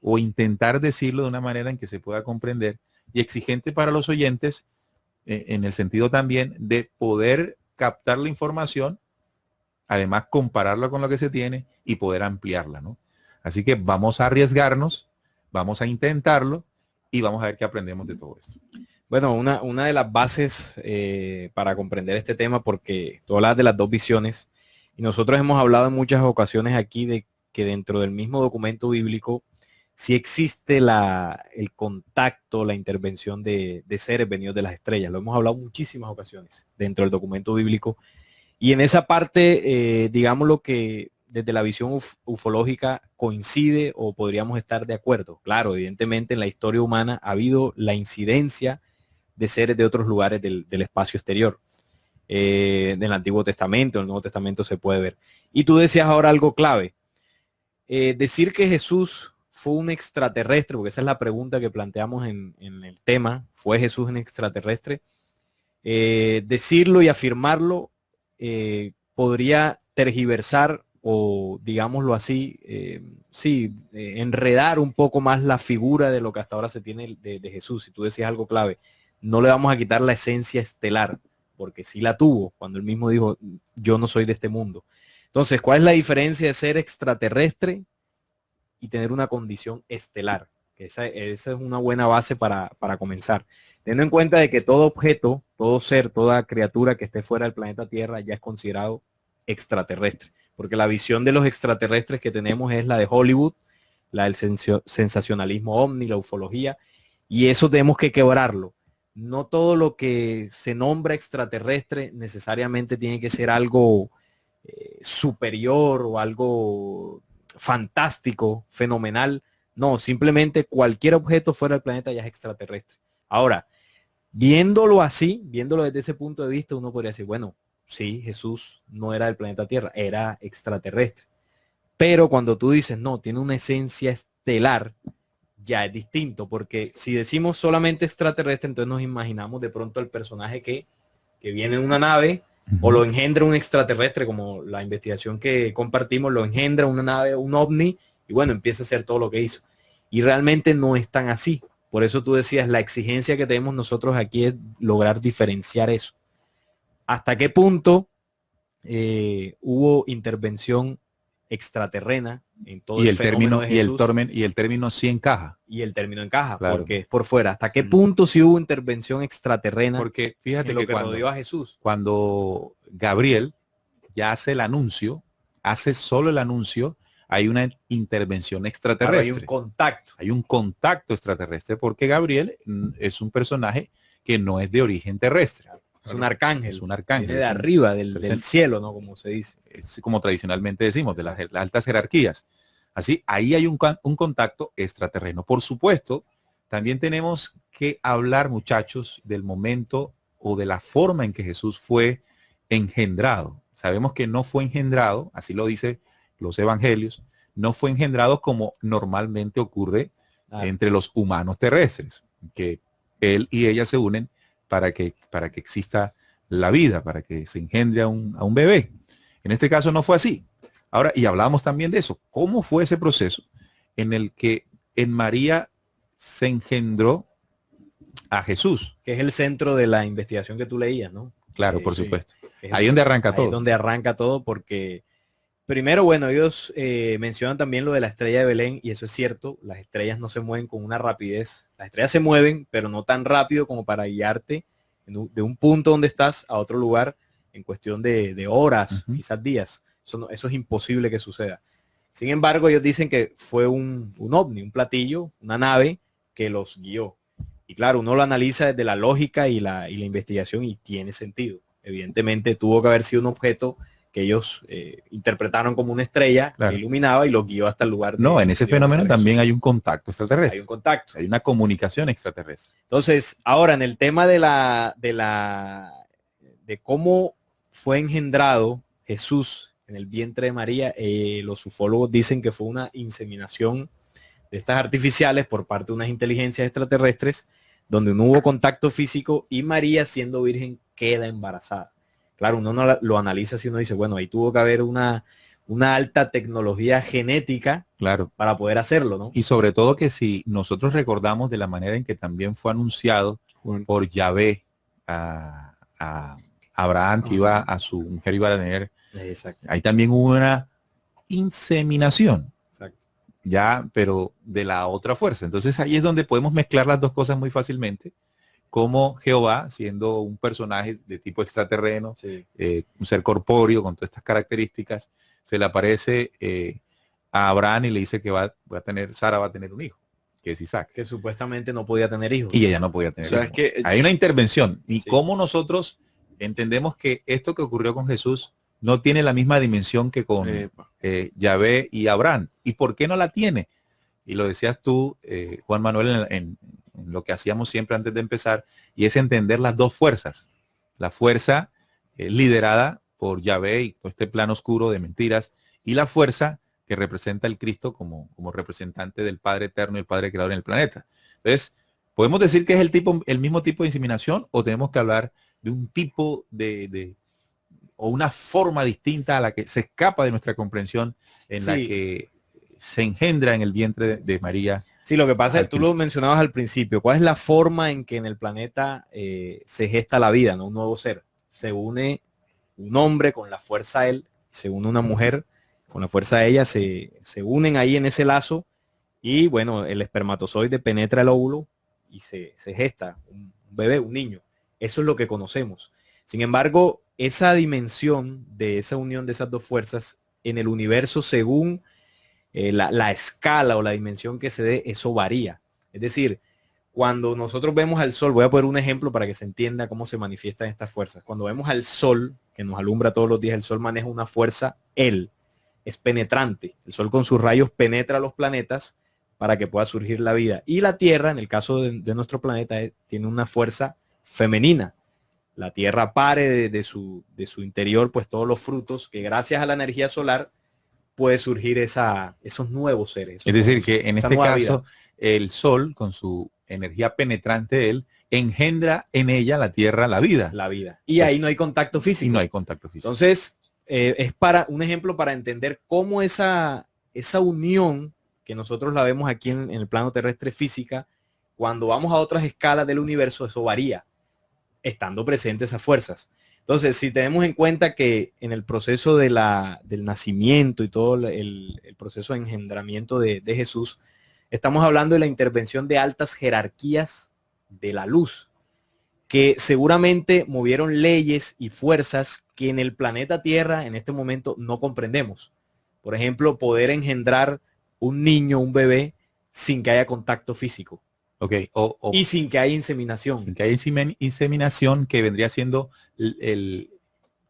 o intentar decirlo de una manera en que se pueda comprender, y exigente para los oyentes en el sentido también de poder captar la información, además compararla con lo que se tiene y poder ampliarla, ¿no? Así que vamos a arriesgarnos, vamos a intentarlo y vamos a ver qué aprendemos de todo esto. Bueno, una de las bases para comprender este tema, porque tú hablas de las dos visiones, y nosotros hemos hablado en muchas ocasiones aquí de que dentro del mismo documento bíblico sí existe el contacto, la intervención de seres venidos de las estrellas. Lo hemos hablado muchísimas ocasiones dentro del documento bíblico. Y en esa parte, digamos lo que desde la visión ufológica coincide o podríamos estar de acuerdo. Claro, evidentemente en la historia humana ha habido la incidencia de seres de otros lugares del espacio exterior. Del Antiguo Testamento, el Nuevo Testamento se puede ver. Y tú decías ahora algo clave. Decir que Jesús fue un extraterrestre, porque esa es la pregunta que planteamos en el tema, ¿fue Jesús un extraterrestre? decirlo y afirmarlo podría tergiversar o, digámoslo así, enredar un poco más la figura de lo que hasta ahora se tiene de Jesús. Si tú decías algo clave, no le vamos a quitar la esencia estelar, porque sí la tuvo cuando él mismo dijo, yo no soy de este mundo. Entonces, ¿cuál es la diferencia de ser extraterrestre y tener una condición estelar? Esa es una buena base para comenzar. Teniendo en cuenta de que todo objeto, todo ser, toda criatura que esté fuera del planeta Tierra ya es considerado extraterrestre. Porque la visión de los extraterrestres que tenemos es la de Hollywood, la del sensacionalismo ovni, la ufología, y eso tenemos que quebrarlo. No todo lo que se nombra extraterrestre necesariamente tiene que ser algo superior o algo fantástico, fenomenal. No, simplemente cualquier objeto fuera del planeta ya es extraterrestre. Ahora, viéndolo así, viéndolo desde ese punto de vista, uno podría decir, bueno, sí, Jesús no era del planeta Tierra, era extraterrestre. Pero cuando tú dices, no, tiene una esencia estelar, ya es distinto, porque si decimos solamente extraterrestre, entonces nos imaginamos de pronto el personaje que viene en una nave o lo engendra un extraterrestre, como la investigación que compartimos, lo engendra una nave, un ovni, y bueno, empieza a hacer todo lo que hizo. Y realmente no es tan así. Por eso tú decías, la exigencia que tenemos nosotros aquí es lograr diferenciar eso. ¿Hasta qué punto hubo intervención extraterrena en todo el término de Jesús? y el término sí encaja? Y el término encaja, Claro. porque es por fuera. ¿Hasta qué punto sí hubo intervención extraterrena Porque fíjate en lo que cuando, rodeó a Jesús? cuando Gabriel ya hace el anuncio, hace solo el anuncio, hay una intervención Claro, extraterrestre. hay un contacto. Hay un contacto extraterrestre porque Gabriel es un personaje que no es de origen terrestre. Es un arcángel. Es un arcángel. Viene de es un- arriba, del entonces, cielo, ¿no? Como se dice. es como tradicionalmente decimos, de las altas jerarquías. Así, ahí hay un contacto extraterreno. Por supuesto, también tenemos que hablar, muchachos, del momento o de la forma en que Jesús fue engendrado. Sabemos que no fue engendrado, así lo dicen los evangelios, no fue engendrado como normalmente ocurre entre los humanos terrestres, que él y ella se unen para que exista la vida, para que se engendre a un bebé. En este caso no fue así. Ahora, y hablamos también de eso. ¿Cómo fue ese proceso en el que en María se engendró a Jesús? Que es el centro de la investigación que tú leías, ¿no? Claro, por Sí. supuesto. Es Ahí donde arranca ahí todo. es donde arranca todo, porque primero, bueno, ellos mencionan también lo de la estrella de Belén, y eso es cierto, las estrellas no se mueven con una rapidez. Las estrellas se mueven, pero no tan rápido como para guiarte de un punto donde estás a otro lugar en cuestión de horas, quizás días. Eso es imposible que suceda. Sin embargo, ellos dicen que fue un ovni, un platillo, una nave que los guió. Y claro, uno lo analiza desde la lógica y la investigación y tiene sentido. Evidentemente tuvo que haber sido un objeto que ellos interpretaron como una estrella, claro, que iluminaba y los guió hasta el lugar. No, en ese fenómeno también hay un contacto extraterrestre. Hay un contacto. Hay una comunicación extraterrestre. Entonces, ahora en el tema de cómo fue engendrado Jesús en el vientre de María, los ufólogos dicen que fue una inseminación de estas artificiales por parte de unas inteligencias extraterrestres, donde no hubo contacto físico y María, siendo virgen, queda embarazada. Claro, uno no lo analiza si uno dice, bueno, ahí tuvo que haber una alta tecnología genética, claro, para poder hacerlo, ¿no? Y sobre todo que si nosotros recordamos de la manera en que también fue anunciado por Yahvé a Abraham, que iba a su mujer, iba a tener, exacto, ahí también hubo una inseminación. Exacto. Ya, pero de la otra fuerza. Entonces ahí es donde podemos mezclar las dos cosas muy fácilmente, como Jehová, siendo un personaje de tipo extraterreno, sí, un ser corpóreo con todas estas características, se le aparece a Abraham y le dice que Sara va a tener un hijo, que es Isaac. que supuestamente no podía tener hijos. Y ella no podía tener hijos. Que hay una intervención. Y sí, cómo nosotros entendemos que esto que ocurrió con Jesús no tiene la misma dimensión que con Yahvé y Abraham. ¿Y por qué no la tiene? Y lo decías tú, Juan Manuel, en lo que hacíamos siempre antes de empezar, y es entender las dos fuerzas. La fuerza liderada por Yahvé y todo este plano oscuro de mentiras, y la fuerza que representa el Cristo como representante del Padre Eterno y el Padre Creador en el planeta. Entonces, ¿podemos decir que es el mismo tipo de inseminación o tenemos que hablar de un tipo o una forma distinta a la que se escapa de nuestra comprensión, en la que se engendra en el vientre de María. Sí, lo que pasa es que tú lo Cristo. mencionabas al principio. ¿Cuál es la forma en que en el planeta se gesta la vida, ¿no? Un nuevo ser. Se une un hombre con la fuerza de él, se une una mujer con la fuerza de ella, se unen ahí en ese lazo y bueno, el espermatozoide penetra el óvulo y se gesta un bebé, un niño. Eso es lo que conocemos. Sin embargo, esa dimensión de esa unión de esas dos fuerzas en el universo, según la escala o la dimensión que se dé, eso varía. Es decir, cuando nosotros vemos al sol, voy a poner un ejemplo para que se entienda cómo se manifiestan estas fuerzas. Cuando vemos al sol, que nos alumbra todos los días, el sol maneja una fuerza, es penetrante. El sol con sus rayos penetra los planetas para que pueda surgir la vida. Y la Tierra, en el caso de nuestro planeta, tiene una fuerza femenina. La Tierra pare de su interior, pues todos los frutos que gracias a la energía solar puede surgir esos nuevos seres. Es decir, que en este caso, vida. el sol, con su energía penetrante, él engendra en ella, la Tierra, la vida. La vida. Y ahí no hay contacto físico. Y no hay contacto físico. Entonces, es para un ejemplo para entender cómo esa unión que nosotros la vemos aquí en el plano terrestre física, cuando vamos a otras escalas del universo, eso varía, estando presentes esas fuerzas. Entonces, si tenemos en cuenta que en el proceso del nacimiento y todo el proceso de engendramiento de Jesús, estamos hablando de la intervención de altas jerarquías de la luz, que seguramente movieron leyes y fuerzas que en el planeta Tierra en este momento no comprendemos. Por ejemplo, poder engendrar un niño, un bebé, sin que haya contacto físico. Okay. Y sin que haya inseminación. Sin que haya inseminación, que vendría siendo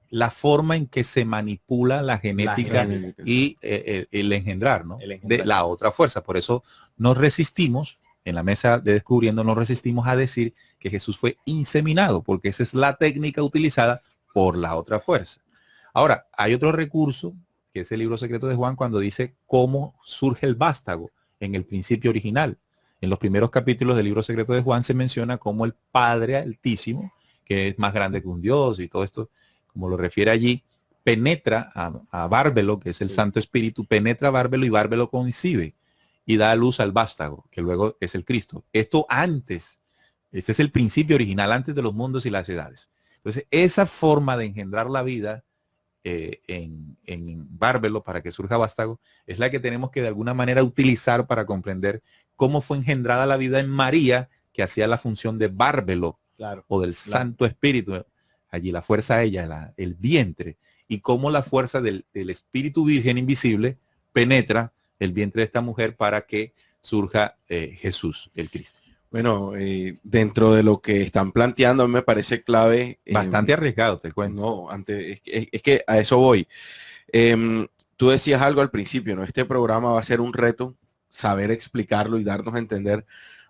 la forma en que se manipula la genética y el engendrar, ¿no? De la otra fuerza. Por eso nos resistimos, en la mesa de Descubriendo, nos resistimos a decir que Jesús fue inseminado, porque esa es la técnica utilizada por la otra fuerza. Ahora, hay otro recurso, que es el libro secreto de Juan, cuando dice cómo surge el vástago en el principio original. En los primeros capítulos del libro secreto de Juan se menciona cómo el Padre Altísimo, que es más grande que un Dios y todo esto, como lo refiere allí, penetra a Bárbelo, que es el Santo Espíritu, penetra a Bárbelo y Bárbelo concibe y da a luz al vástago, que luego es el Cristo. Esto antes, este es el principio original, antes de los mundos y las edades. Entonces, esa forma de engendrar la vida en Bárbelo para que surja vástago es la que tenemos que de alguna manera utilizar para comprender cómo fue engendrada la vida en María, que hacía la función de Bárbelo, claro, o del Santo Espíritu. Allí la fuerza de ella, el vientre, y cómo la fuerza del Espíritu Virgen invisible penetra el vientre de esta mujer para que surja Jesús, el Cristo. Bueno, dentro de lo que están planteando, a mí me parece clave. Bastante arriesgado, te cuento. No, antes, es que a eso voy. Tú decías algo al principio, ¿no? Este programa va a ser un reto, saber explicarlo y darnos a entender,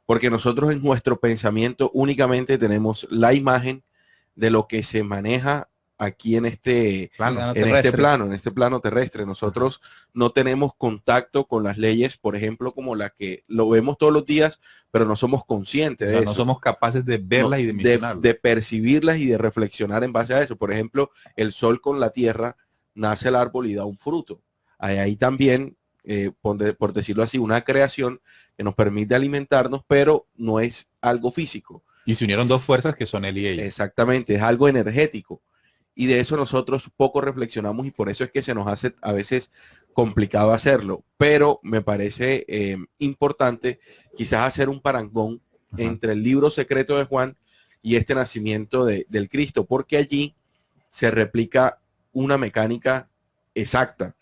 porque nosotros en nuestro pensamiento únicamente tenemos la imagen de lo que se maneja aquí en este plano terrestre. Nosotros no tenemos contacto con las leyes, por ejemplo, como la que lo vemos todos los días, pero no somos conscientes de eso. No somos capaces de verlas y de mencionarlas. De percibirlas y de reflexionar en base a eso. Por ejemplo, el sol con la tierra, nace el árbol y da un fruto. Ahí también, por decirlo así, una creación que nos permite alimentarnos, pero no es algo físico. Y se unieron dos fuerzas que son él y ella. Exactamente, es algo energético. Y de eso nosotros poco reflexionamos y por eso es que se nos hace a veces complicado hacerlo. Pero me parece importante quizás hacer un parangón entre el libro secreto de Juan y este nacimiento del Cristo, porque allí se replica una mecánica exacta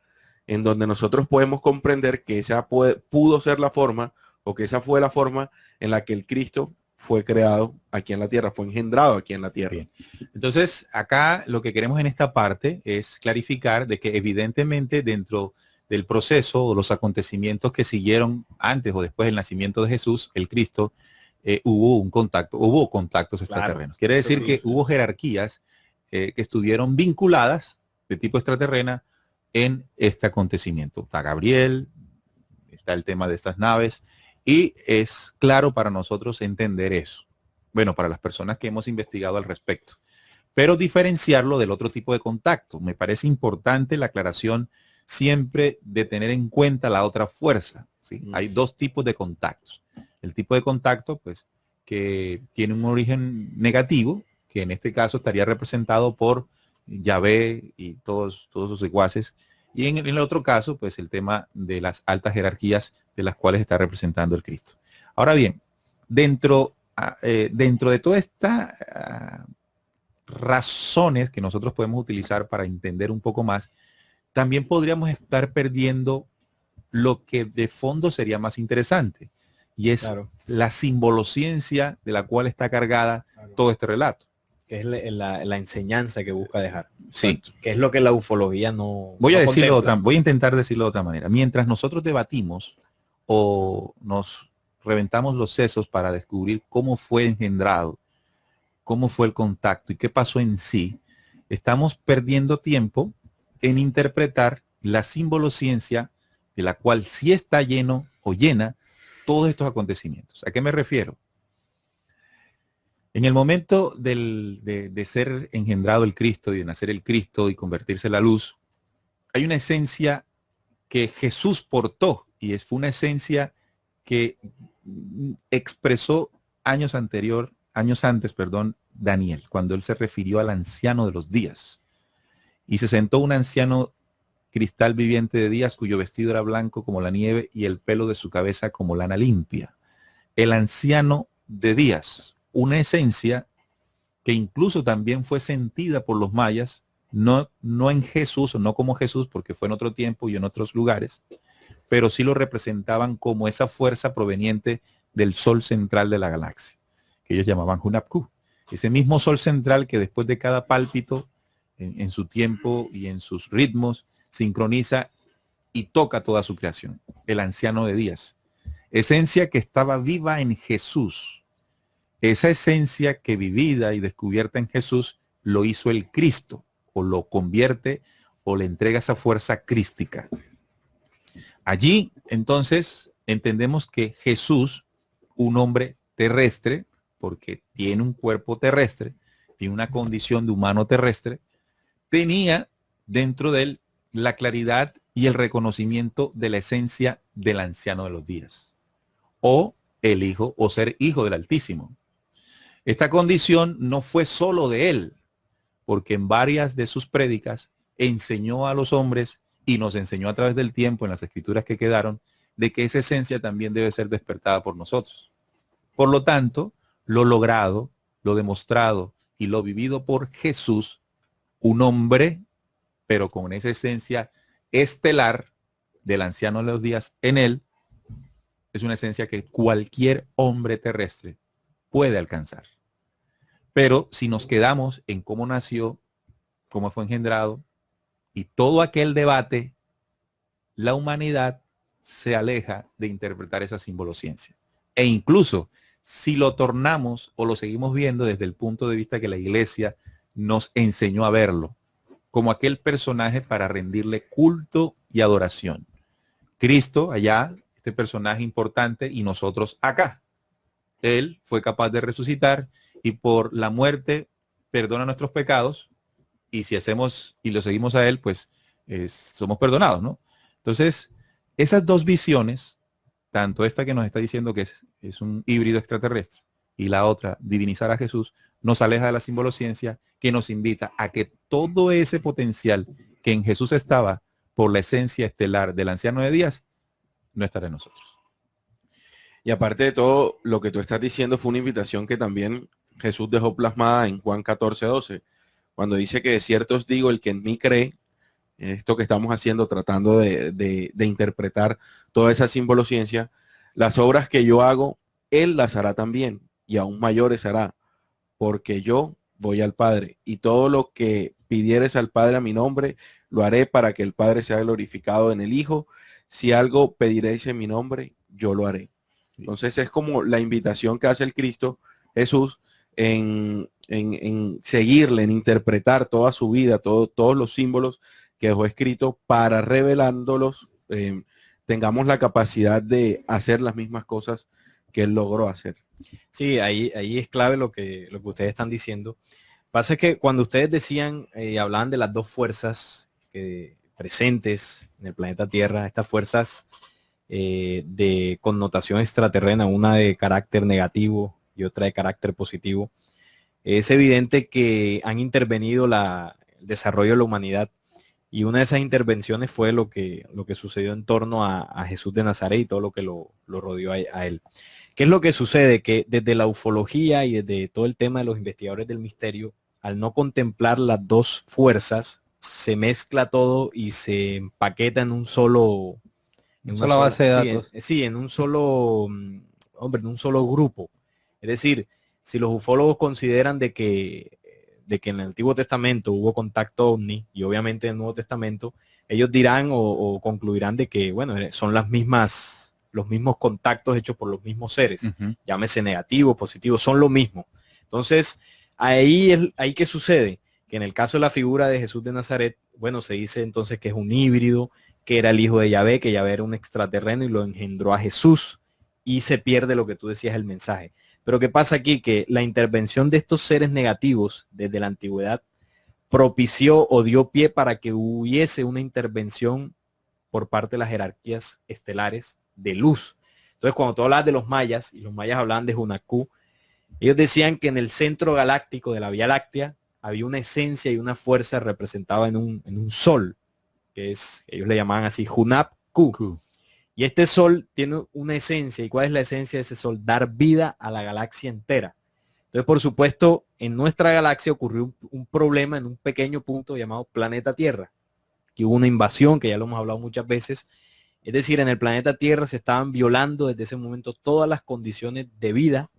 en donde nosotros podemos comprender que esa pudo ser la forma, o que esa fue la forma en la que el Cristo fue creado aquí en la tierra, fue engendrado aquí en la tierra. Bien. Entonces, acá lo que queremos en esta parte es clarificar de que evidentemente dentro del proceso o los acontecimientos que siguieron antes o después del nacimiento de Jesús, el Cristo, hubo contactos extraterrenos. Claro, quiere decir que hubo jerarquías que estuvieron vinculadas de tipo extraterrena en este acontecimiento. Está Gabriel, está el tema de estas naves, y es claro para nosotros entender eso. Bueno, para las personas que hemos investigado al respecto. pero diferenciarlo del otro tipo de contacto. Me parece importante la aclaración siempre de tener en cuenta la otra fuerza, ¿sí? Hay dos tipos de contactos. El tipo de contacto, pues, que tiene un origen negativo, que en este caso estaría representado por Yahvé y todos sus secuaces. Y en el otro caso, pues, el tema de las altas jerarquías de las cuales está representando el Cristo. Ahora bien, dentro de toda esta razones que nosotros podemos utilizar para entender un poco más, también podríamos estar perdiendo lo que de fondo sería más interesante, y es la simbolociencia de la cual está cargada todo este relato. Que es la enseñanza que busca dejar. Sí. Que es lo que la ufología no voy a contempla. voy a intentar decirlo de otra manera. Mientras nosotros debatimos o nos reventamos los sesos para descubrir cómo fue engendrado, cómo fue el contacto y qué pasó en sí, estamos perdiendo tiempo en interpretar la simbolociencia de la cual sí está lleno o llena todos estos acontecimientos. ¿A qué me refiero? En el momento de ser engendrado el Cristo y de nacer el Cristo y convertirse en la luz, hay una esencia que Jesús portó, y fue una esencia que expresó años antes, Daniel, cuando él se refirió al anciano de los días. Y se sentó un anciano cristal viviente de días, cuyo vestido era blanco como la nieve y el pelo de su cabeza como lana limpia. El anciano de días, una esencia que incluso también fue sentida por los mayas, no en Jesús, o no como Jesús, porque fue en otro tiempo y en otros lugares, pero sí lo representaban como esa fuerza proveniente del sol central de la galaxia, que ellos llamaban Hunapku. Ese mismo sol central que después de cada pálpito, en su tiempo y en sus ritmos, sincroniza y toca toda su creación. El anciano de días. Esencia que estaba viva en Jesús. Esa esencia que vivida y descubierta en Jesús lo hizo el Cristo, o lo convierte o le entrega esa fuerza crística. Allí, entonces, entendemos que Jesús, un hombre terrestre, porque tiene un cuerpo terrestre, tiene una condición de humano terrestre, tenía dentro de él la claridad y el reconocimiento de la esencia del anciano de los días, o el hijo, o ser hijo del Altísimo. Esta condición no fue solo de él, porque en varias de sus prédicas enseñó a los hombres y nos enseñó a través del tiempo en las escrituras que quedaron de que esa esencia también debe ser despertada por nosotros. Por lo tanto, lo logrado, lo demostrado y lo vivido por Jesús, un hombre, pero con esa esencia estelar del anciano de los días en él, es una esencia que cualquier hombre terrestre puede alcanzar. Pero si nos quedamos en cómo nació, cómo fue engendrado y todo aquel debate, la humanidad se aleja de interpretar esa simbolociencia. E incluso si lo tornamos o lo seguimos viendo desde el punto de vista que la iglesia nos enseñó a verlo, como aquel personaje para rendirle culto y adoración. Cristo allá, este personaje importante, y nosotros acá. Él fue capaz de resucitar y por la muerte perdona nuestros pecados, y si hacemos y lo seguimos a él, pues somos perdonados, ¿no? Entonces, esas dos visiones, tanto esta que nos está diciendo que es un híbrido extraterrestre, y la otra, divinizar a Jesús, nos aleja de la simbolociencia, que nos invita a que todo ese potencial que en Jesús estaba por la esencia estelar del anciano de días, no estará en nosotros. Y aparte de todo, lo que tú estás diciendo fue una invitación que también Jesús dejó plasmada en Juan 14:12, cuando dice que de cierto os digo, el que en mí cree, esto que estamos haciendo, tratando de interpretar toda esa simbolociencia, las obras que yo hago, él las hará también, y aún mayores hará, porque yo voy al Padre, y todo lo que pidieres al Padre a mi nombre, lo haré para que el Padre sea glorificado en el Hijo. Si algo pediréis en mi nombre, yo lo haré. Entonces es como la invitación que hace el Cristo Jesús en seguirle, en interpretar toda su vida, todos los símbolos que dejó escrito para revelándolos, tengamos la capacidad de hacer las mismas cosas que él logró hacer. Sí, ahí es clave lo que ustedes están diciendo, Pasa que cuando ustedes decían, hablaban de las dos fuerzas presentes en el planeta Tierra, estas fuerzas de connotación extraterrena, una de carácter negativo y otra de carácter positivo, es evidente que han intervenido el desarrollo de la humanidad, y una de esas intervenciones fue lo que sucedió en torno a Jesús de Nazaret y todo lo que lo rodeó a él. ¿Qué es lo que sucede? Que desde la ufología y desde todo el tema de los investigadores del misterio, al no contemplar las dos fuerzas, se mezcla todo y se empaqueta en un solo... En una sola base de datos. Sí, en un solo, en un solo grupo. Es decir, si los ufólogos consideran de que en el Antiguo Testamento hubo contacto ovni, y obviamente en el Nuevo Testamento, ellos dirán o concluirán de que, bueno, son los mismos contactos hechos por los mismos seres. Llámese negativo, positivo, son lo mismo. Entonces, ahí que sucede, que en el caso de la figura de Jesús de Nazaret, bueno, se dice entonces que es un híbrido, que era el hijo de Yahvé, que Yahvé era un extraterreno y lo engendró a Jesús, y se pierde lo que tú decías, el mensaje. Pero ¿qué pasa aquí? Que la intervención de estos seres negativos desde la antigüedad propició o dio pie para que hubiese una intervención por parte de las jerarquías estelares de luz. Entonces, cuando tú hablas de los mayas, y los mayas hablaban de Hunacú, ellos decían que en el centro galáctico de la Vía Láctea había una esencia y una fuerza representada en un sol, que ellos le llamaban así Hunab-Ku. Y este sol tiene una esencia. ¿Y cuál es la esencia de ese sol? Dar vida a la galaxia entera. Entonces, por supuesto, en nuestra galaxia ocurrió un problema en un pequeño punto llamado planeta Tierra, que hubo una invasión, que ya lo hemos hablado muchas veces. Es decir, en el planeta Tierra se estaban violando desde ese momento todas las condiciones de vida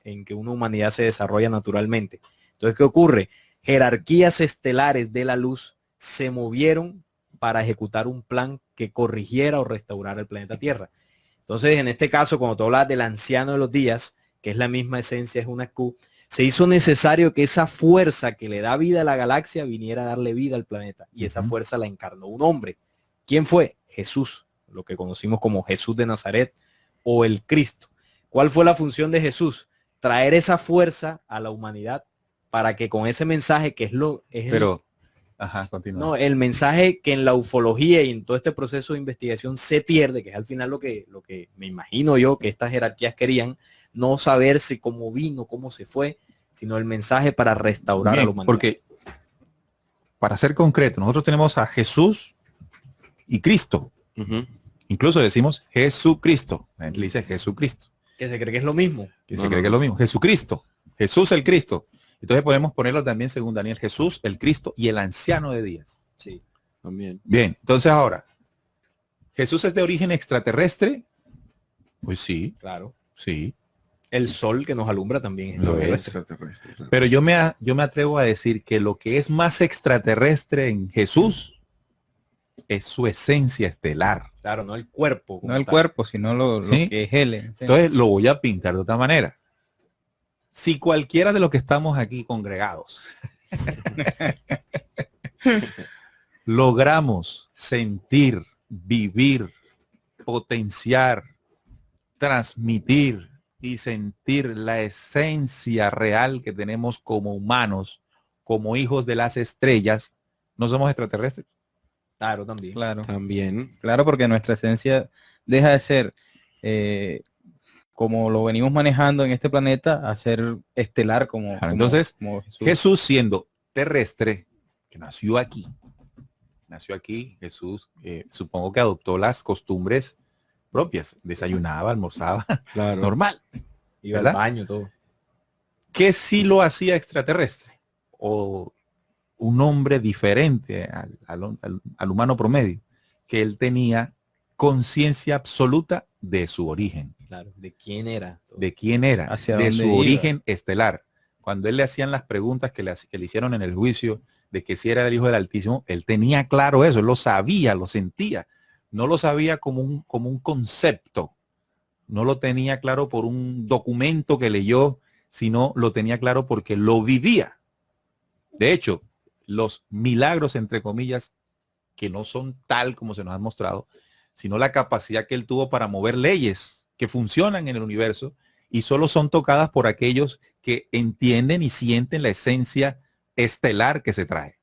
en que una humanidad se desarrolla naturalmente. Entonces, ¿qué ocurre? Jerarquías estelares de la luz se movieron para ejecutar un plan que corrigiera o restaurara el planeta Tierra. Entonces, en este caso, cuando tú hablas del anciano de los días, que es la misma esencia, es una Q, se hizo necesario que esa fuerza que le da vida a la galaxia viniera a darle vida al planeta. Y esa fuerza la encarnó un hombre. ¿Quién fue? Jesús, lo que conocimos como Jesús de Nazaret o el Cristo. ¿Cuál fue la función de Jesús? Traer esa fuerza a la humanidad para que con ese mensaje que continúa. No, el mensaje que en la ufología y en todo este proceso de investigación se pierde, que es al final lo que me imagino yo que estas jerarquías querían, no saberse cómo vino, cómo se fue, sino el mensaje para restaurar a la humanidad. Porque, para ser concreto, nosotros tenemos a Jesús y Cristo. Incluso decimos Jesucristo. La gente le dice Jesucristo. Que se cree que es lo mismo. Que es lo mismo. Jesucristo. Jesús el Cristo. Entonces podemos ponerlo también según Daniel, Jesús, el Cristo y el anciano de días. Sí, también. Bien, entonces ahora, ¿Jesús es de origen extraterrestre? Pues sí. Claro. Sí. El sol que nos alumbra también es Lo extraterrestre. Pero yo me atrevo a decir que lo que es más extraterrestre en Jesús es su esencia estelar. Claro, no el cuerpo. No el cuerpo, sino lo ¿Sí? que es él. Entonces lo voy a pintar de otra manera. Si cualquiera de los que estamos aquí congregados logramos sentir, vivir, potenciar, transmitir y sentir la esencia real que tenemos como humanos, como hijos de las estrellas, ¿no somos extraterrestres? Claro, también. Claro. También. Claro, porque nuestra esencia deja de ser como lo venimos manejando en este planeta, a ser estelar como entonces como Jesús. Jesús siendo terrestre, que nació aquí, Jesús supongo que adoptó las costumbres propias, desayunaba, almorzaba, Claro. normal. Iba ¿verdad? al baño, todo. ¿Qué sí lo hacía extraterrestre? O un hombre diferente al humano promedio, que él tenía conciencia absoluta de su origen. Claro, ¿de quién era? De quién era, Hacia de dónde su iba. origen estelar. Cuando él le hacían las preguntas que le hicieron en el juicio de que si era el hijo del Altísimo, él tenía claro eso, él lo sabía, lo sentía. No lo sabía como un concepto, no lo tenía claro por un documento que leyó, sino lo tenía claro porque lo vivía. De hecho, los milagros, entre comillas, que no son tal como se nos han mostrado, sino la capacidad que él tuvo para mover leyes que funcionan en el universo y solo son tocadas por aquellos que entienden y sienten la esencia estelar que se trae.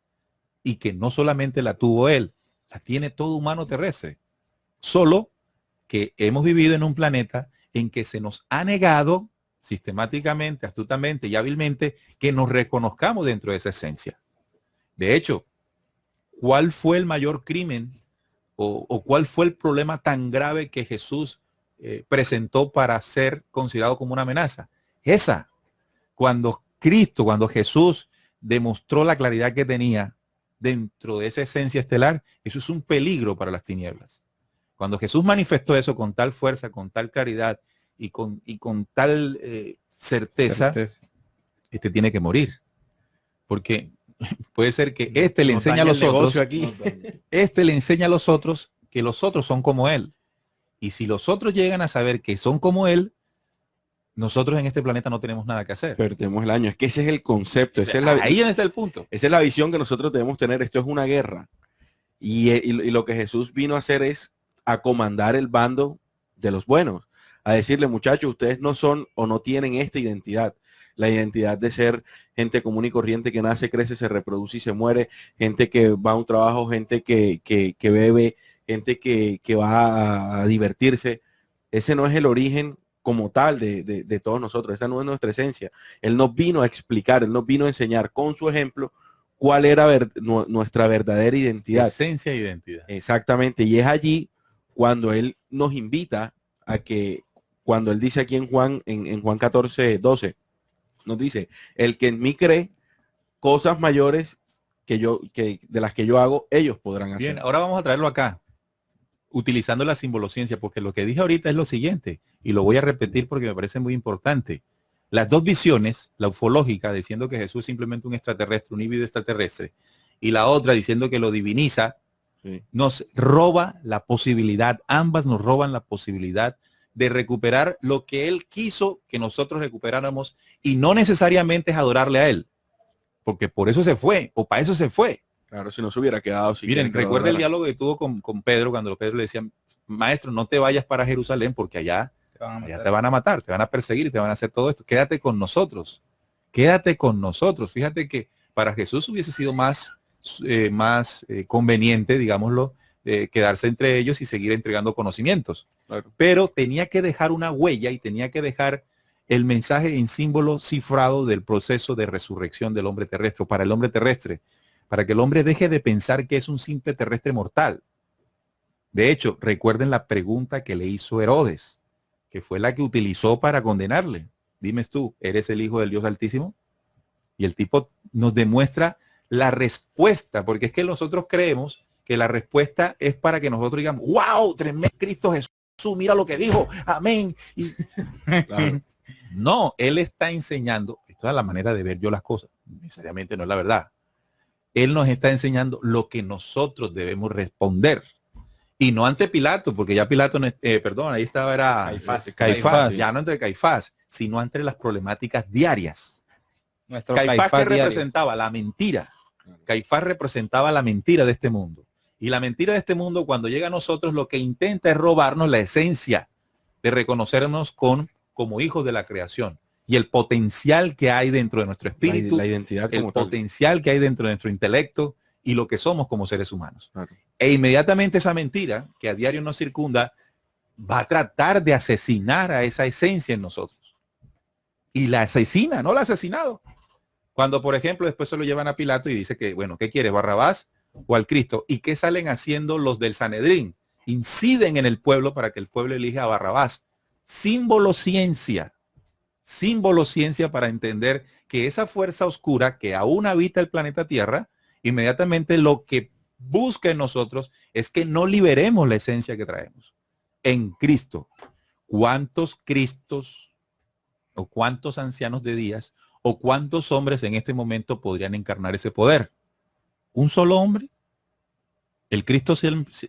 Y que no solamente la tuvo él, la tiene todo humano terrestre. Solo que hemos vivido en un planeta en que se nos ha negado sistemáticamente, astutamente y hábilmente que nos reconozcamos dentro de esa esencia. De hecho, ¿cuál fue el mayor crimen o cuál fue el problema tan grave que Jesús presentó para ser considerado como una amenaza? Esa, cuando Jesús demostró la claridad que tenía dentro de esa esencia estelar, eso es un peligro para las tinieblas. Cuando Jesús manifestó eso con tal fuerza, con tal claridad y con tal certeza, este tiene que morir. Porque puede ser que este le enseña a los otros, este le enseña a los otros que los otros son como él. Y si los otros llegan a saber que son como él, nosotros en este planeta no tenemos nada que hacer. Perdemos el año. Es que ese es el concepto. Ahí está el punto. Esa es la visión que nosotros debemos tener. Esto es una guerra. Y lo que Jesús vino a hacer es a comandar el bando de los buenos. A decirle, muchachos, ustedes no son o no tienen esta identidad. La identidad de ser gente común y corriente que nace, crece, se reproduce y se muere. Gente que va a un trabajo, gente que bebe, gente que va a divertirse. Ese no es el origen como tal de todos nosotros. Esa no es nuestra esencia. Él nos vino a explicar, él nos vino a enseñar con su ejemplo cuál era nuestra verdadera identidad. Esencia e identidad. Exactamente. Y es allí cuando él nos invita a que, cuando él dice aquí en Juan 14:12, nos dice, el que en mí cree, cosas mayores que de las que yo hago, ellos podrán hacer. Bien, ahora vamos a traerlo acá, utilizando la simbolociencia, porque lo que dije ahorita es lo siguiente, y lo voy a repetir porque me parece muy importante. Las dos visiones, la ufológica, diciendo que Jesús es simplemente un extraterrestre, un híbrido extraterrestre, y la otra diciendo que lo diviniza, sí, nos roba la posibilidad, ambas nos roban la posibilidad de recuperar lo que él quiso que nosotros recuperáramos, y no necesariamente es adorarle a él, porque por eso se fue, o para eso se fue. Claro, si no se hubiera quedado. Miren, recuerda el diálogo que tuvo con Pedro, cuando Pedro le decía, maestro, no te vayas para Jerusalén porque allá te van a matar, te van a perseguir y te van a hacer todo esto. Quédate con nosotros. Quédate con nosotros. Fíjate que para Jesús hubiese sido más conveniente, digámoslo, quedarse entre ellos y seguir entregando conocimientos. Claro. Pero tenía que dejar una huella y tenía que dejar el mensaje en símbolo cifrado del proceso de resurrección del hombre terrestre, para el hombre terrestre, para que el hombre deje de pensar que es un simple terrestre mortal. De hecho, recuerden la pregunta que le hizo Herodes, que fue la que utilizó para condenarle. Dime tú, ¿eres el Hijo del Dios Altísimo? Y el tipo nos demuestra la respuesta, porque es que nosotros creemos que la respuesta es para que nosotros digamos, wow, tremendo Cristo Jesús, mira lo que dijo, amén. Y, claro, no, él está enseñando, esto es la manera de ver yo las cosas, necesariamente no es la verdad. Él nos está enseñando lo que nosotros debemos responder. Y no ante Pilato, porque ya Pilato, ahí estaba, era Caifás, ya no entre Caifás, sino entre las problemáticas diarias. Nuestro Caifás que representaba la mentira. Caifás representaba la mentira de este mundo. Y la mentira de este mundo, cuando llega a nosotros, lo que intenta es robarnos la esencia de reconocernos como hijos de la creación. Y el potencial que hay dentro de nuestro espíritu, la identidad, el potencial que hay dentro de nuestro intelecto y lo que somos como seres humanos. Claro. E inmediatamente esa mentira que a diario nos circunda va a tratar de asesinar a esa esencia en nosotros. Y la asesina, no la ha asesinado. Cuando, por ejemplo, después se lo llevan a Pilato y dice que, bueno, ¿qué quieres, Barrabás o al Cristo? ¿Y qué salen haciendo los del Sanedrín? Inciden en el pueblo para que el pueblo elija a Barrabás. Símbolo ciencia para entender que esa fuerza oscura que aún habita el planeta Tierra, inmediatamente lo que busca en nosotros es que no liberemos la esencia que traemos en Cristo. ¿Cuántos Cristos o cuántos ancianos de días o cuántos hombres en este momento podrían encarnar ese poder? ¿Un solo hombre? ¿El Cristo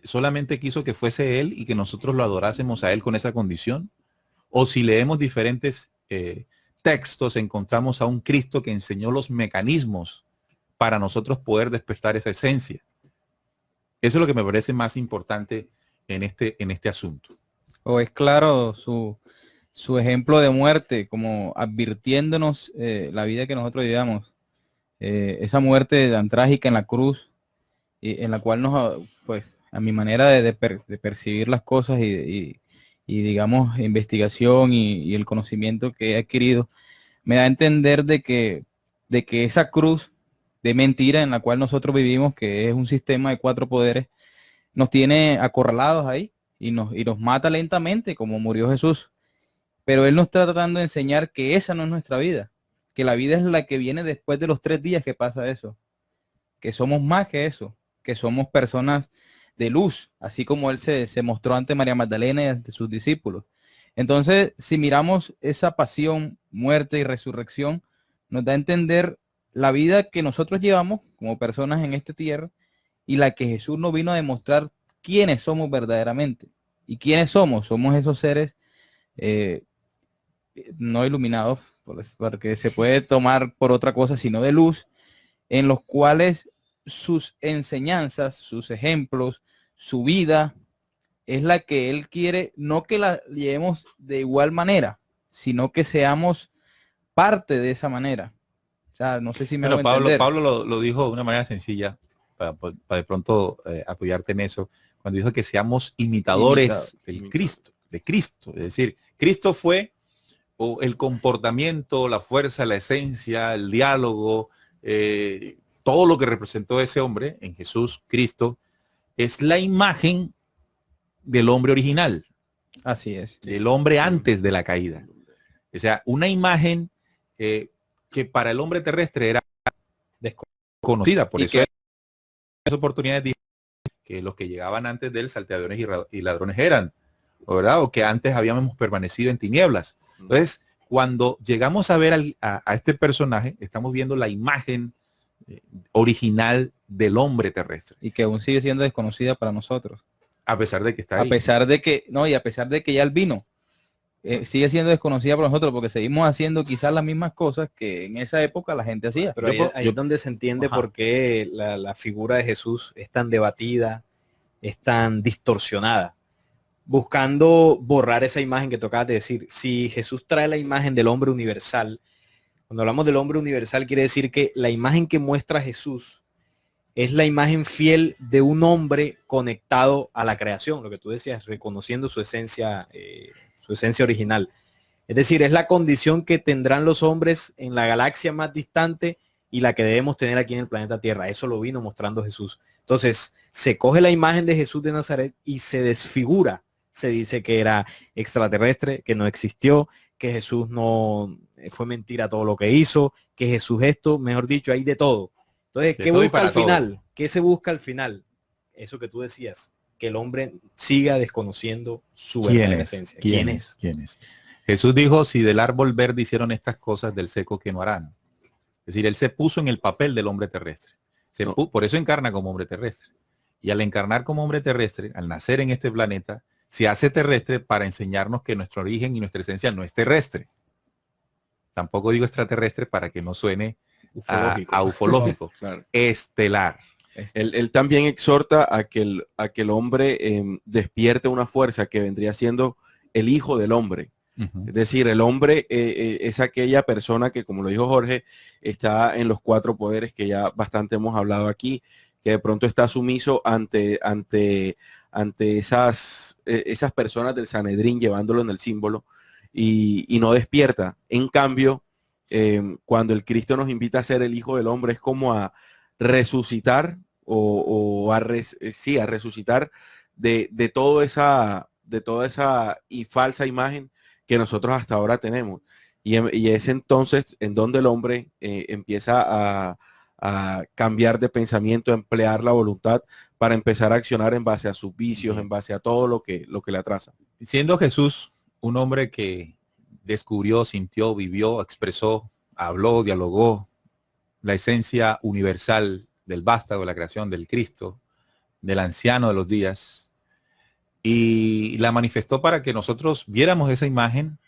solamente quiso que fuese él y que nosotros lo adorásemos a él con esa condición? O si leemos diferentes textos, encontramos a un Cristo que enseñó los mecanismos para nosotros poder despertar esa esencia. Eso es lo que me parece más importante en este asunto. O es claro su ejemplo de muerte, como advirtiéndonos la vida que nosotros llevamos. esa muerte tan trágica en la cruz, y en la cual pues a mi manera de percibir las cosas y digamos investigación y el conocimiento que he adquirido, me da a entender de que esa cruz de mentira en la cual nosotros vivimos, que es un sistema de 4 poderes, nos tiene acorralados ahí y nos mata lentamente como murió Jesús. Pero Él nos está tratando de enseñar que esa no es nuestra vida, que la vida es la que viene después de los 3 días que pasa eso, que somos más que eso, que somos personas de luz, así como Él se mostró ante María Magdalena y ante sus discípulos. Entonces, si miramos esa pasión, muerte y resurrección, nos da a entender la vida que nosotros llevamos como personas en esta tierra y la que Jesús nos vino a demostrar quiénes somos verdaderamente. ¿Y quiénes somos? Somos esos seres no iluminados, porque se puede tomar por otra cosa, sino de luz, en los cuales sus enseñanzas, sus ejemplos, su vida, es la que Él quiere, no que la llevemos de igual manera, sino que seamos parte de esa manera. O sea, no sé si me hago entender. Pablo lo dijo de una manera sencilla, para de pronto apoyarte en eso, cuando dijo que seamos imitadores del Cristo, de Cristo. Es decir, Cristo fue el comportamiento, la fuerza, la esencia, el diálogo, todo lo que representó ese hombre en Jesús, Cristo, es la imagen del hombre original. Así es. Del hombre antes de la caída. O sea, una imagen que para el hombre terrestre era desconocida. Por eso en esas oportunidades dije que los que llegaban antes de él, salteadores y ladrones eran, ¿verdad? O que antes habíamos permanecido en tinieblas. Entonces, cuando llegamos a ver a este personaje, estamos viendo la imagen original del hombre terrestre. Y que aún sigue siendo desconocida para nosotros. A pesar de que está ahí. A pesar de que, no, y a pesar de que ya él vino, sigue siendo desconocida para nosotros porque seguimos haciendo quizás las mismas cosas que en esa época la gente hacía. Pero ahí es donde se entiende por qué la figura de Jesús es tan debatida, es tan distorsionada, buscando borrar esa imagen que tocabas de decir. Si Jesús trae la imagen del hombre universal, cuando hablamos del hombre universal quiere decir que la imagen que muestra Jesús es la imagen fiel de un hombre conectado a la creación, lo que tú decías, reconociendo su esencia original. Es decir, es la condición que tendrán los hombres en la galaxia más distante y la que debemos tener aquí en el planeta Tierra. Eso lo vino mostrando Jesús. Entonces, se coge la imagen de Jesús de Nazaret y se desfigura. Se dice que era extraterrestre, que no existió, que Jesús no fue mentira todo lo que hizo, que Jesús esto, mejor dicho, hay de todo. Entonces, ¿qué busca al final? ¿Qué se busca al final? Eso que tú decías, que el hombre siga desconociendo su verdadera esencia. ¿Quién es? Jesús dijo, si del árbol verde hicieron estas cosas, del seco que no harán. Es decir, Él se puso en el papel del hombre terrestre. Por eso encarna como hombre terrestre. Y al encarnar como hombre terrestre, al nacer en este planeta, se hace terrestre para enseñarnos que nuestro origen y nuestra esencia no es terrestre. Tampoco digo extraterrestre para que no suene a ufológico. Claro. Estelar. Él también exhorta a que el hombre despierte una fuerza que vendría siendo el hijo del hombre. Es decir, el hombre es aquella persona que, como lo dijo Jorge, está en los 4 poderes que ya bastante hemos hablado aquí, que de pronto está sumiso ante esas personas del Sanedrín llevándolo en el símbolo y no despierta. En cambio, cuando el Cristo nos invita a ser el hijo del hombre, es como a resucitar a resucitar de toda esa y falsa imagen que nosotros hasta ahora tenemos. Y es entonces en donde el hombre empieza a cambiar de pensamiento, a emplear la voluntad para empezar a accionar en base a sus vicios, en base a todo lo que le atrasa. Siendo Jesús un hombre que descubrió, sintió, vivió, expresó, habló, dialogó la esencia universal del vástago de la creación, del Cristo, del anciano de los días, y la manifestó para que nosotros viéramos esa imagen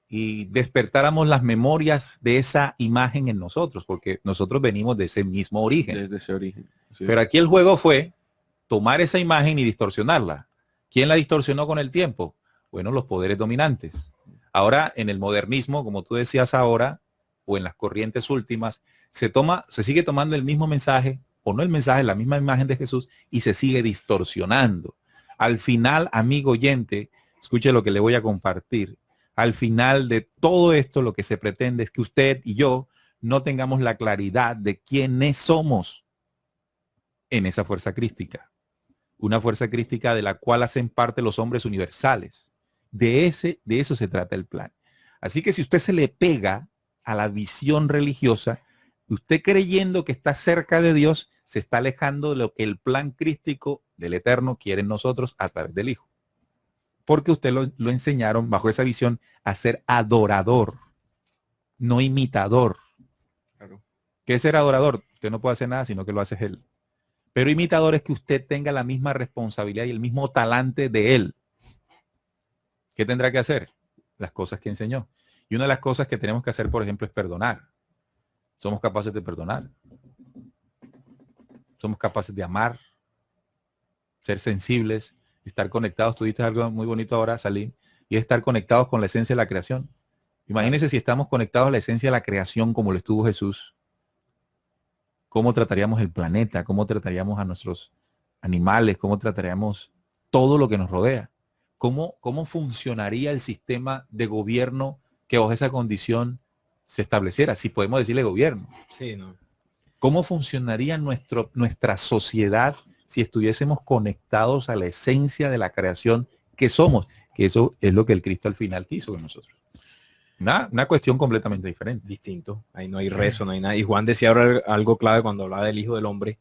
y despertáramos las memorias de esa imagen en nosotros, porque nosotros venimos de ese mismo origen. Desde ese origen. Sí. Pero aquí el juego fue tomar esa imagen y distorsionarla. ¿Quién la distorsionó con el tiempo? Bueno, los poderes dominantes. Ahora, en el modernismo, como tú decías ahora, o en las corrientes últimas, se sigue tomando el mismo mensaje, o no el mensaje, la misma imagen de Jesús, y se sigue distorsionando. Al final, amigo oyente, escuche lo que le voy a compartir. Al final de todo esto, lo que se pretende es que usted y yo no tengamos la claridad de quiénes somos en esa fuerza crística. Una fuerza crística de la cual hacen parte los hombres universales. De eso se trata el plan. Así que si usted se le pega a la visión religiosa, usted creyendo que está cerca de Dios, se está alejando de lo que el plan crístico del Eterno quiere en nosotros a través del Hijo. Porque usted lo enseñaron bajo esa visión a ser adorador, no imitador. Claro. ¿Qué es ser adorador? Usted no puede hacer nada, sino que lo hace Él. Pero imitador es que usted tenga la misma responsabilidad y el mismo talante de Él. ¿Qué tendrá que hacer? Las cosas que enseñó. Y una de las cosas que tenemos que hacer, por ejemplo, es perdonar. Somos capaces de perdonar. Somos capaces de amar, ser sensibles, estar conectados. Tú dijiste algo muy bonito ahora, Salim, y es estar conectados con la esencia de la creación. Imagínense si estamos conectados a la esencia de la creación como lo estuvo Jesús. ¿Cómo trataríamos el planeta? ¿Cómo trataríamos a nuestros animales? ¿Cómo trataríamos todo lo que nos rodea? ¿Cómo funcionaría el sistema de gobierno que bajo esa condición se estableciera? Si podemos decirle gobierno. Sí, no. ¿Cómo funcionaría nuestra sociedad si estuviésemos conectados a la esencia de la creación que somos? Que eso es lo que el Cristo al final quiso de nosotros. Una cuestión completamente diferente. Distinto. Ahí no hay rezo, no hay nada. Y Juan decía ahora algo clave cuando hablaba del Hijo del Hombre,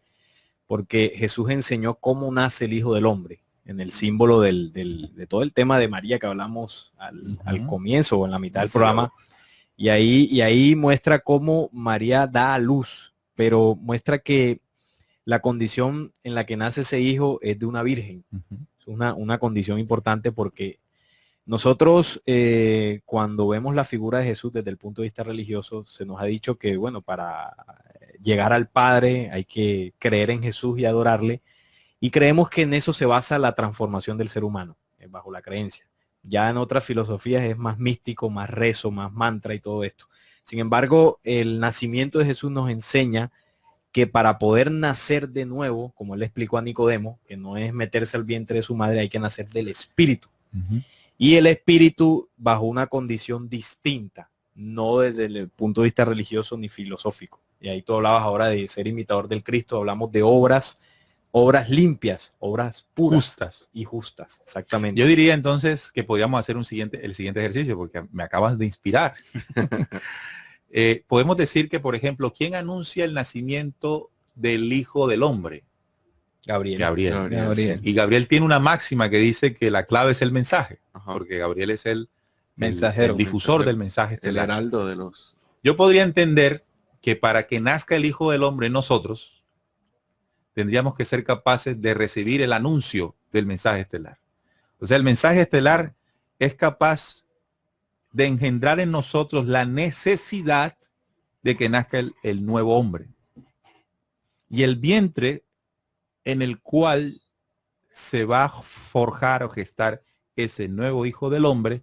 porque Jesús enseñó cómo nace el Hijo del Hombre, en el símbolo de todo el tema de María que hablamos al comienzo o en la mitad del programa. Y ahí muestra cómo María da a luz, pero muestra que la condición en la que nace ese hijo es de una virgen. Es una condición importante porque nosotros cuando vemos la figura de Jesús desde el punto de vista religioso, se nos ha dicho que, bueno, para llegar al Padre hay que creer en Jesús y adorarle. Y creemos que en eso se basa la transformación del ser humano, bajo la creencia. Ya en otras filosofías es más místico, más rezo, más mantra y todo esto. Sin embargo, el nacimiento de Jesús nos enseña que para poder nacer de nuevo, como él le explicó a Nicodemo, que no es meterse al vientre de su madre, hay que nacer del Espíritu. Y el Espíritu bajo una condición distinta, no desde el punto de vista religioso ni filosófico. Y ahí tú hablabas ahora de ser imitador del Cristo, hablamos de obras limpias, obras puras, Justas y justas, exactamente. Yo diría entonces que podríamos hacer el siguiente ejercicio, porque me acabas de inspirar. Podemos decir que, por ejemplo, ¿quién anuncia el nacimiento del Hijo del Hombre? Gabriel. Y Gabriel tiene una máxima que dice que la clave es el mensaje. Ajá. Porque Gabriel es el mensajero, el difusor del mensaje estelar. El heraldo de los... Yo podría entender que para que nazca el Hijo del Hombre en nosotros, tendríamos que ser capaces de recibir el anuncio del mensaje estelar. O sea, el mensaje estelar es capaz de engendrar en nosotros la necesidad de que nazca el nuevo hombre. Y el vientre en el cual se va a forjar o gestar ese nuevo Hijo del Hombre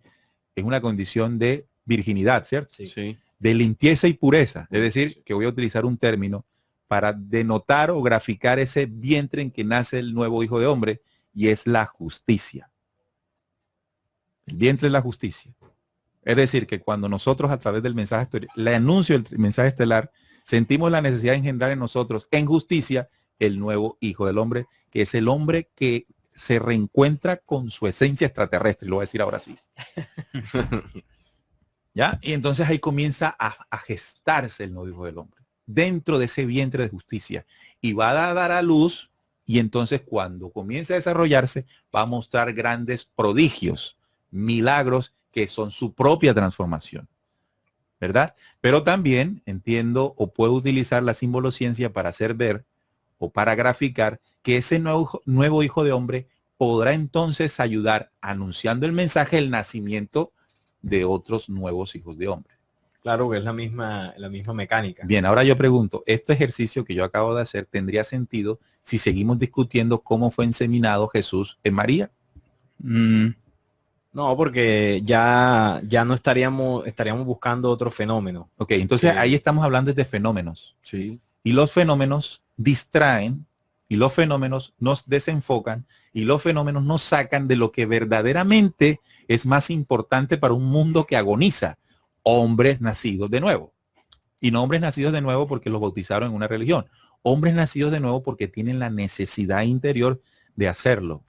es una condición de virginidad, ¿cierto? Sí. De limpieza y pureza. Es decir, que voy a utilizar un término para denotar o graficar ese vientre en que nace el nuevo Hijo de Hombre, y es la justicia. El vientre es la justicia. Es decir, que cuando nosotros a través del mensaje estelar, le anuncio el mensaje estelar, sentimos la necesidad de engendrar en nosotros, en justicia, el nuevo Hijo del Hombre, que es el hombre que se reencuentra con su esencia extraterrestre, lo voy a decir ahora sí. ¿Ya? Y entonces ahí comienza a gestarse el nuevo Hijo del Hombre, dentro de ese vientre de justicia, y va a dar a luz, y entonces cuando comience a desarrollarse, va a mostrar grandes prodigios, milagros, que son su propia transformación, ¿verdad? Pero también entiendo o puedo utilizar la simbolociencia para hacer ver o para graficar que ese nuevo Hijo de Hombre podrá entonces ayudar anunciando el mensaje del nacimiento de otros nuevos hijos de hombre. Claro que es la misma mecánica. Bien, ahora yo pregunto, ¿este ejercicio que yo acabo de hacer tendría sentido si seguimos discutiendo cómo fue inseminado Jesús en María? No, porque ya no estaríamos buscando otro fenómeno. Ok, entonces Sí. ahí estamos hablando de fenómenos. Sí, Y los fenómenos distraen, y los fenómenos nos desenfocan, y los fenómenos nos sacan de lo que verdaderamente es más importante para un mundo que agoniza: hombres nacidos de nuevo. Y no hombres nacidos de nuevo porque los bautizaron en una religión. Hombres nacidos de nuevo porque tienen la necesidad interior de hacerlo.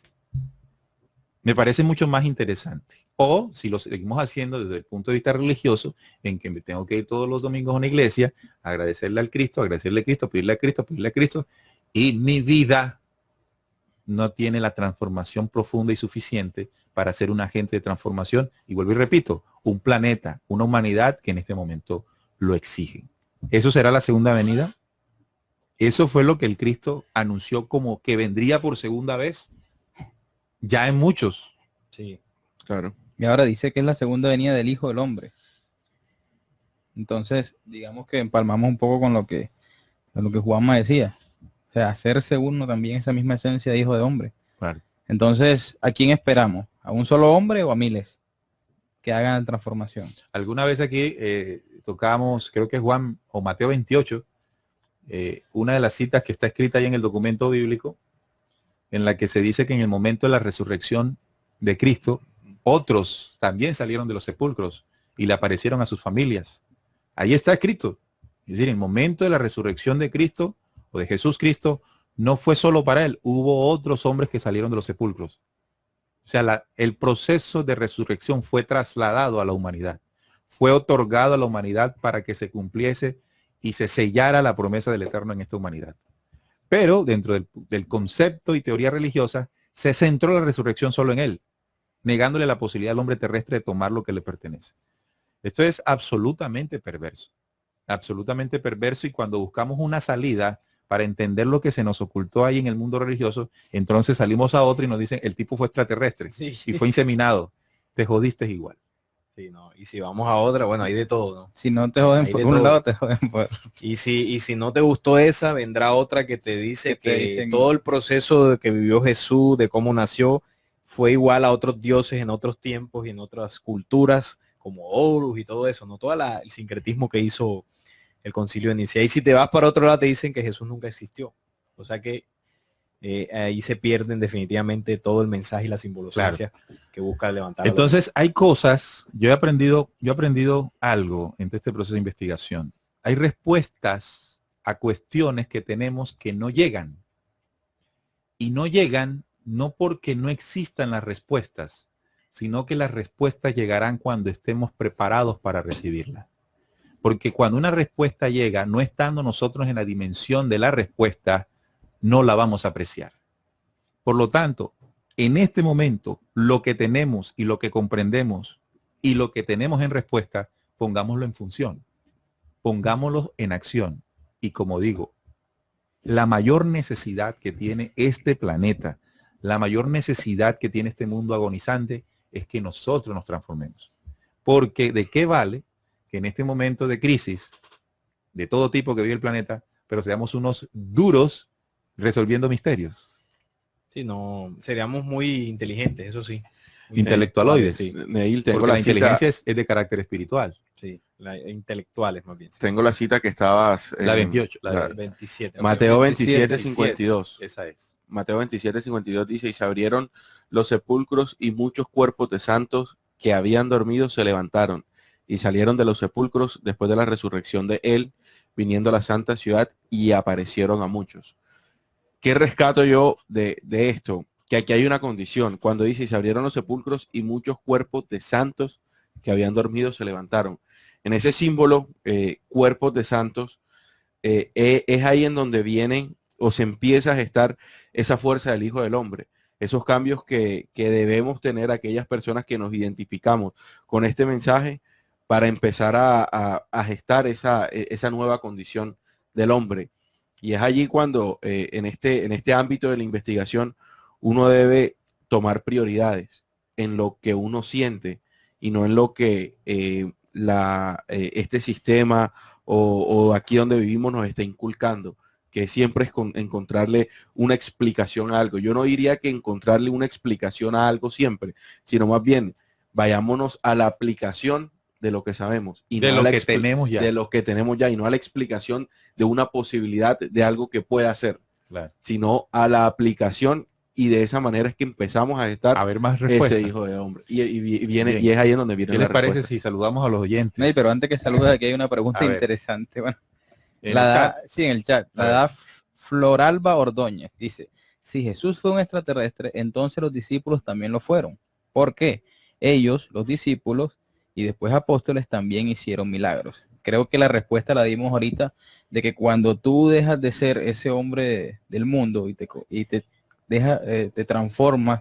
Me parece mucho más interesante. O si lo seguimos haciendo desde el punto de vista religioso, en que me tengo que ir todos los domingos a una iglesia, agradecerle al Cristo, agradecerle a Cristo, pedirle a Cristo, pedirle a Cristo, y mi vida no tiene la transformación profunda y suficiente para ser un agente de transformación. Y vuelvo y repito, un planeta, una humanidad que en este momento lo exigen. ¿Eso será la segunda venida? ¿Eso fue lo que el Cristo anunció como que vendría por segunda vez? Ya en muchos. Sí. claro. Y ahora dice que es la segunda venida del Hijo del Hombre. Entonces, digamos que empalmamos un poco con lo que Juanma decía. O sea, hacerse uno también esa misma esencia de hijo de hombre. Claro. Entonces, ¿a quién esperamos? ¿A un solo hombre o a miles que hagan la transformación? Alguna vez aquí tocamos, creo que Juan o Mateo 28, una de las citas que está escrita ahí en el documento bíblico, en la que se dice que en el momento de la resurrección de Cristo, otros también salieron de los sepulcros y le aparecieron a sus familias. Ahí está escrito. Es decir, el momento de la resurrección de Cristo o de Jesús Cristo no fue solo para él, hubo otros hombres que salieron de los sepulcros. O sea, el proceso de resurrección fue trasladado a la humanidad, fue otorgado a la humanidad para que se cumpliese y se sellara la promesa del Eterno en esta humanidad. Pero dentro del concepto y teoría religiosa, se centró la resurrección solo en él, negándole la posibilidad al hombre terrestre de tomar lo que le pertenece. Esto es absolutamente perverso, y cuando buscamos una salida para entender lo que se nos ocultó ahí en el mundo religioso, entonces salimos a otro y nos dicen, el tipo fue extraterrestre Sí. y fue inseminado. Te jodiste igual. Sí, no. Y si vamos a otra, bueno, hay de todo, ¿no? Si no te joden Hay por de un todo. lado, te joden por... Y si no te gustó esa, vendrá otra que te dice Que te que dicen- todo el proceso de que vivió Jesús, de cómo nació, fue igual a otros dioses en otros tiempos y en otras culturas, como Horus y todo eso, no todo el sincretismo que hizo el concilio de Nicea. Y si te vas para otro lado, te dicen que Jesús nunca existió. O sea que ahí se pierden definitivamente todo el mensaje y la simbología que busca levantar. Entonces hay cosas, yo he aprendido algo en este proceso de investigación. Hay respuestas a cuestiones que tenemos que no llegan. Y no llegan no porque no existan las respuestas, sino que las respuestas llegarán cuando estemos preparados para recibirlas. Porque cuando una respuesta llega, no estando nosotros en la dimensión de la respuesta, no la vamos a apreciar. Por lo tanto, en este momento, lo que tenemos y lo que comprendemos y lo que tenemos en respuesta, pongámoslo en función, pongámoslo en acción. Y como digo, la mayor necesidad que tiene este planeta, la mayor necesidad que tiene este mundo agonizante, es que nosotros nos transformemos. Porque ¿de qué vale que en este momento de crisis de todo tipo que vive el planeta, pero seamos unos duros resolviendo misterios? Sí, no, seríamos muy inteligentes, eso sí. Muy Intelectualoides. Sí, Neil, tengo Porque la cita- inteligencia es de carácter espiritual. sí, intelectuales más bien. Sí. Tengo la cita que estabas... La 28, la 27. Mateo 27, 27, 52. Esa es. Mateo 27, 52 dice, y se abrieron los sepulcros y muchos cuerpos de santos que habían dormido se levantaron y salieron de los sepulcros después de la resurrección de él, viniendo a la santa ciudad y aparecieron a muchos. ¿Qué rescato yo de esto? Que aquí hay una condición. Cuando dice, y se abrieron los sepulcros y muchos cuerpos de santos que habían dormido se levantaron. En ese símbolo, cuerpos de santos, es ahí en donde vienen o se empieza a gestar esa fuerza del Hijo del Hombre. Esos cambios que debemos tener aquellas personas que nos identificamos con este mensaje para empezar a gestar esa nueva condición del hombre. Y es allí cuando en este ámbito de la investigación uno debe tomar prioridades en lo que uno siente y no en lo que este sistema o aquí donde vivimos nos está inculcando, que siempre es encontrarle una explicación a algo. Yo no diría que encontrarle una explicación a algo siempre, sino más bien vayámonos a la aplicación de lo que sabemos y De no a lo la que tenemos ya. de lo que tenemos ya y no a la explicación de una posibilidad de algo que pueda hacer, Claro. sino a la aplicación, y de esa manera es que empezamos a gestar A ver más respuestas. ese hijo de hombre. Y viene, Bien. y es ahí en donde viene ¿Qué la les parece respuesta. si saludamos a los oyentes? Ney, pero antes que saludes, aquí hay una pregunta A ver. interesante. Bueno, En la el da, chat. sí, en el chat. A La ver. da Floralba Ordóñez. Dice, si Jesús fue un extraterrestre, entonces los discípulos también lo fueron. ¿Por qué? Ellos, los discípulos y después apóstoles, también hicieron milagros. Creo que la respuesta la dimos ahorita, de que cuando tú dejas de ser ese hombre del mundo y te transformas,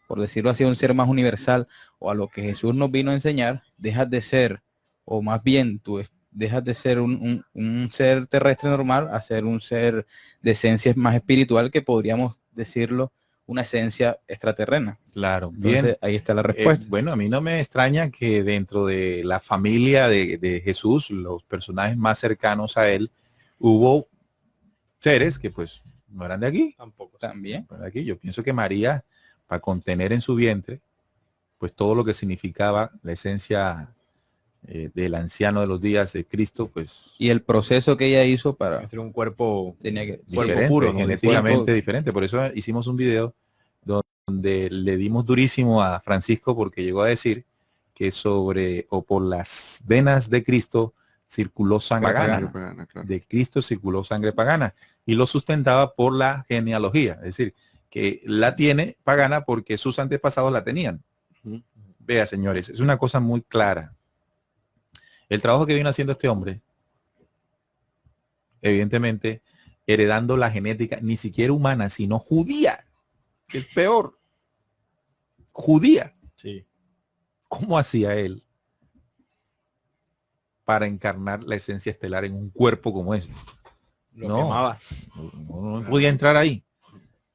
por decirlo así, a un ser más universal o a lo que Jesús nos vino a enseñar, dejas de ser, o más bien tú dejas de ser un ser terrestre normal a ser un ser de esencia más espiritual, que podríamos decirlo una esencia extraterrena. Claro, Entonces, bien. ahí está la respuesta. Bueno, a mí no me extraña que dentro de la familia de Jesús, los personajes más cercanos a él, hubo seres que pues no eran de aquí. Tampoco. También. No eran de aquí. Yo pienso que María, para contener en su vientre, pues todo lo que significaba la esencia del anciano de los días de Cristo, pues Y el proceso que ella hizo para... Hacer un cuerpo Tenía que... Cuerpo diferente, puro, ¿no? genéticamente Cuerpo- diferente. Por eso hicimos un video donde le dimos durísimo a Francisco, porque llegó a decir que sobre o por las venas de Cristo circuló sangre pagana. Pagana, claro. De Cristo circuló sangre pagana, y lo sustentaba por la genealogía, es decir, que la tiene pagana porque sus antepasados la tenían. Ujú. Vea, señores, es una cosa muy clara. El trabajo que vino haciendo este hombre, evidentemente, heredando la genética, ni siquiera humana, sino judía, que es peor. Judía. Sí. ¿Cómo hacía él para encarnar la esencia estelar en un cuerpo como ese? Lo No. quemaba. No podía entrar ahí.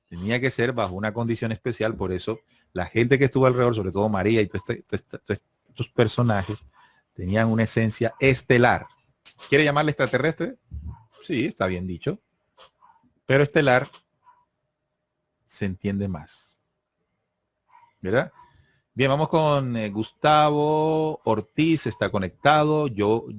Tenía que ser bajo una condición especial. Por eso la gente que estuvo alrededor, sobre todo María y todos estos personajes, tenían una esencia estelar. ¿Quiere llamarle extraterrestre? Sí, está bien dicho. Pero estelar se entiende más. ¿Verdad? Bien, vamos con Gustavo Ortiz, está conectado.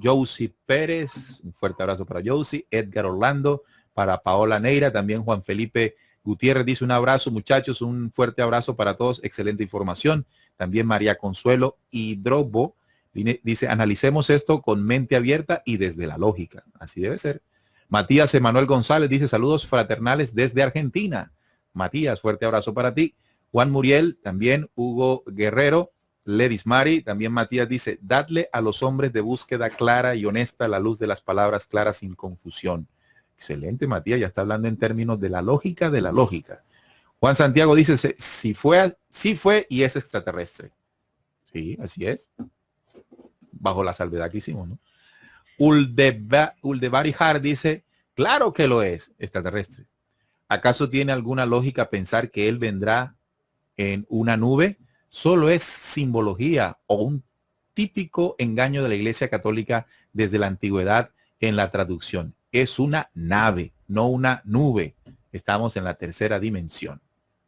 Josie Pérez, un fuerte abrazo para Josie. Edgar Orlando, para Paola Neira, también Juan Felipe Gutiérrez dice un abrazo, muchachos, un fuerte abrazo para todos, excelente información. También María Consuelo Hidrobo dice, analicemos esto con mente abierta y desde la lógica. Así debe ser. Matías Emanuel González dice, saludos fraternales desde Argentina. Matías, fuerte abrazo para ti. Juan Muriel, también Hugo Guerrero, Ledis Mari, también Matías dice, dadle a los hombres de búsqueda clara y honesta la luz de las palabras claras sin confusión. Excelente, Matías, ya está hablando en términos de la lógica de la lógica. Juan Santiago dice, sí fue y es extraterrestre. Sí, así es. Bajo la salvedad que hicimos, ¿no? Uldebari Har dice, claro que lo es, extraterrestre. ¿Acaso tiene alguna lógica pensar que él vendrá en una nube? Solo es simbología o un típico engaño de la Iglesia Católica desde la antigüedad en la traducción. Es una nave, no una nube. Estamos en la tercera dimensión.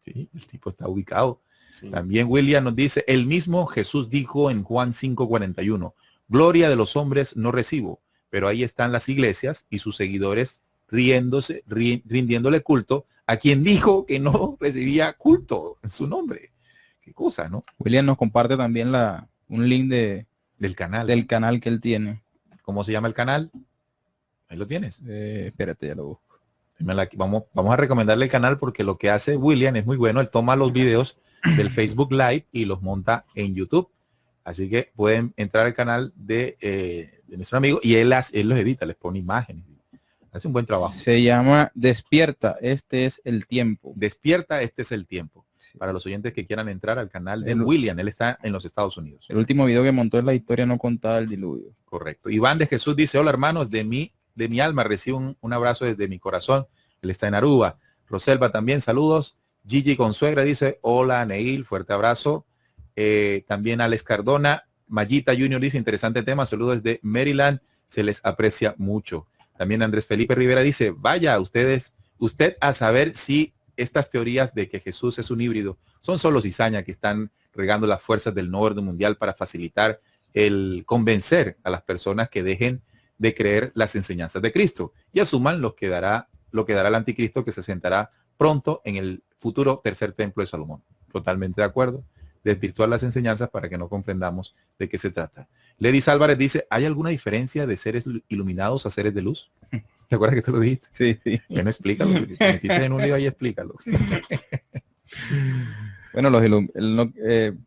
¿Sí? El tipo está ubicado. Sí. También William nos dice, el mismo Jesús dijo en Juan 5:41, gloria de los hombres no recibo, pero ahí están las iglesias y sus seguidores riéndose, rindiéndole culto a quien dijo que no recibía culto en su nombre. Qué cosa, ¿no? William nos comparte también un link Del canal. del canal que él tiene. ¿Cómo se llama el canal? Ahí lo tienes. Espérate, ya lo busco. Vamos a recomendarle el canal porque lo que hace William es muy bueno. Él toma los videos del Facebook Live y los monta en YouTube. Así que pueden entrar al canal de nuestro amigo y él los edita, les pone imágenes. Hace un buen trabajo. Se llama Despierta, este es el tiempo. Despierta, este es el tiempo. Sí. Para los oyentes que quieran entrar al canal de El- William, él está en los Estados Unidos. El último video que montó es la historia no contada del diluvio. Correcto. Iván de Jesús dice, hola hermanos, de mi alma recibo un abrazo desde mi corazón. Él está en Aruba. Roselva también, saludos. Gigi Consuegra dice, hola Neil, fuerte abrazo. También Alex Cardona. Mayita Junior dice, interesante tema, saludos desde Maryland, se les aprecia mucho. También Andrés Felipe Rivera dice, vaya, usted a saber si estas teorías de que Jesús es un híbrido son solo cizaña que están regando las fuerzas del nuevo orden mundial para facilitar el convencer a las personas que dejen de creer las enseñanzas de Cristo y asuman lo que dará el anticristo, que se sentará pronto en el futuro tercer templo de Salomón. Totalmente de acuerdo. Desvirtuar las enseñanzas para que no comprendamos de qué se trata. Ledis Álvarez dice, ¿hay alguna diferencia de seres iluminados a seres de luz? ¿Te acuerdas que tú lo dijiste? Sí, sí. Bueno, explícalo. Te metiste en un lío ahí, explícalo. Bueno,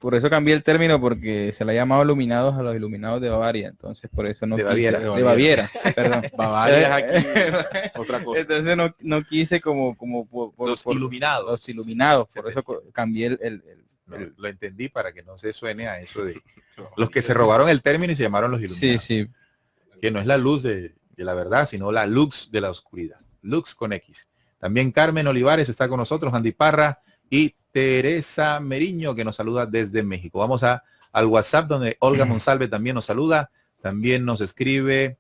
por eso cambié el término, porque se le ha llamado iluminados a los iluminados de Bavaria, entonces por eso no De quise- Baviera. de Baviera, perdón. Bavaria es aquí otra cosa. Entonces no quise como Los iluminados. los iluminados, Se por eso cambié Lo entendí para que no se suene a eso de los que se robaron el término y se llamaron los sí, iluminados. sí. Que no es la luz de la verdad, sino la lux de la oscuridad. Lux con X. También Carmen Olivares está con nosotros, Andy Parra y Teresa Meriño, que nos saluda desde México. Vamos al WhatsApp, donde Olga Monsalve también nos saluda. También nos escribe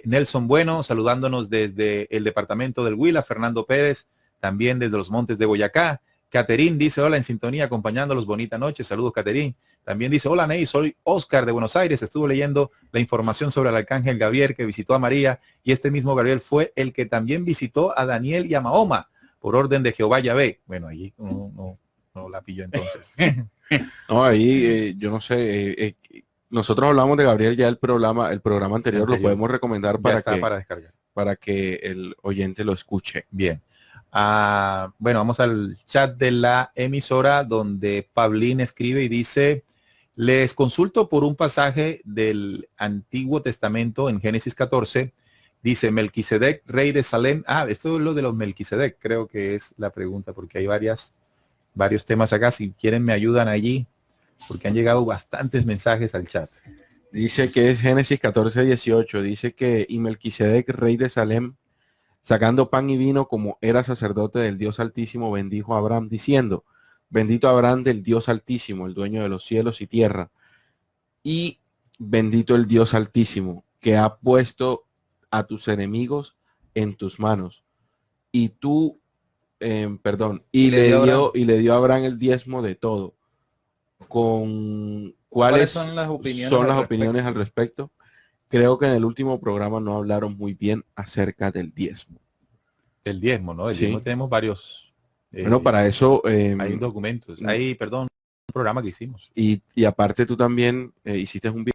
Nelson Bueno, saludándonos desde el departamento del Huila. Fernando Pérez, también desde los montes de Boyacá. Caterín dice, hola, en sintonía, acompañándolos, bonita noche. Saludos, Caterín. También dice, hola, Ney, soy Oscar de Buenos Aires. Estuve leyendo la información sobre el arcángel Gabriel que visitó a María, y este mismo Gabriel fue el que también visitó a Daniel y a Mahoma por orden de Jehová Yahvé. Bueno, allí no la pilló entonces. No, ahí yo no sé. Nosotros hablamos de Gabriel ya el programa anterior, lo podemos recomendar Ya para está que, para descargar. para que el oyente lo escuche. Bien. Bueno, vamos al chat de la emisora, donde Pablín escribe y dice, les consulto por un pasaje del Antiguo Testamento en Génesis 14. Dice, Melquisedec, rey de Salem. Esto es lo de los Melquisedec, creo que es la pregunta, porque hay varios temas acá. Si quieren me ayudan allí, porque han llegado bastantes mensajes al chat. Dice que es Génesis 14:18. Dice que y Melquisedec, rey de Salem, sacando pan y vino como era sacerdote del Dios Altísimo, bendijo a Abraham, diciendo, bendito Abraham del Dios Altísimo, el dueño de los cielos y tierra, y bendito el Dios Altísimo, que ha puesto a tus enemigos en tus manos. Y tú, y le dio a Abraham el diezmo de todo. ¿Cuáles son las opiniones opiniones al respecto? Creo que en el último programa no hablaron muy bien acerca del diezmo. El diezmo, ¿no? El Sí. diezmo tenemos varios. Bueno, para eso hay documentos. Un programa que hicimos. y aparte tú también hiciste un video,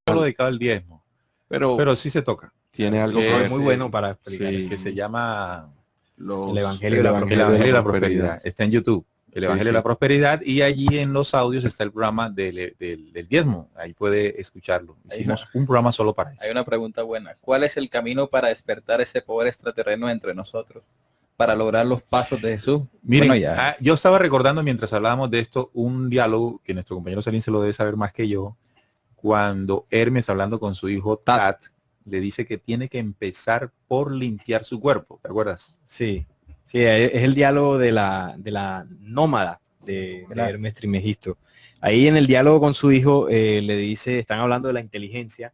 Solo dedicado al diezmo. Pero sí se toca. tiene algo que que es ver. muy bueno para explicar. Sí. Que se llama Los- El Evangelio de la El Evangelio de la Prosperidad. Está en YouTube. El Sí, Evangelio sí. de la Prosperidad, y allí en los audios está el programa del diezmo. Ahí puede escucharlo. Hicimos un programa solo para eso. Hay una pregunta buena. ¿Cuál es el camino para despertar ese poder extraterreno entre nosotros? Para lograr los pasos de Jesús. Miren, Bueno, ya. yo estaba recordando mientras hablábamos de esto un diálogo que nuestro compañero Salín se lo debe saber más que yo, cuando Hermes, hablando con su hijo Tat, le dice que tiene que empezar por limpiar su cuerpo. ¿Te acuerdas? Sí, sí, es el diálogo de la nómada de Claro. Hermes Trismegisto. Ahí en el diálogo con su hijo le dice, están hablando de la inteligencia,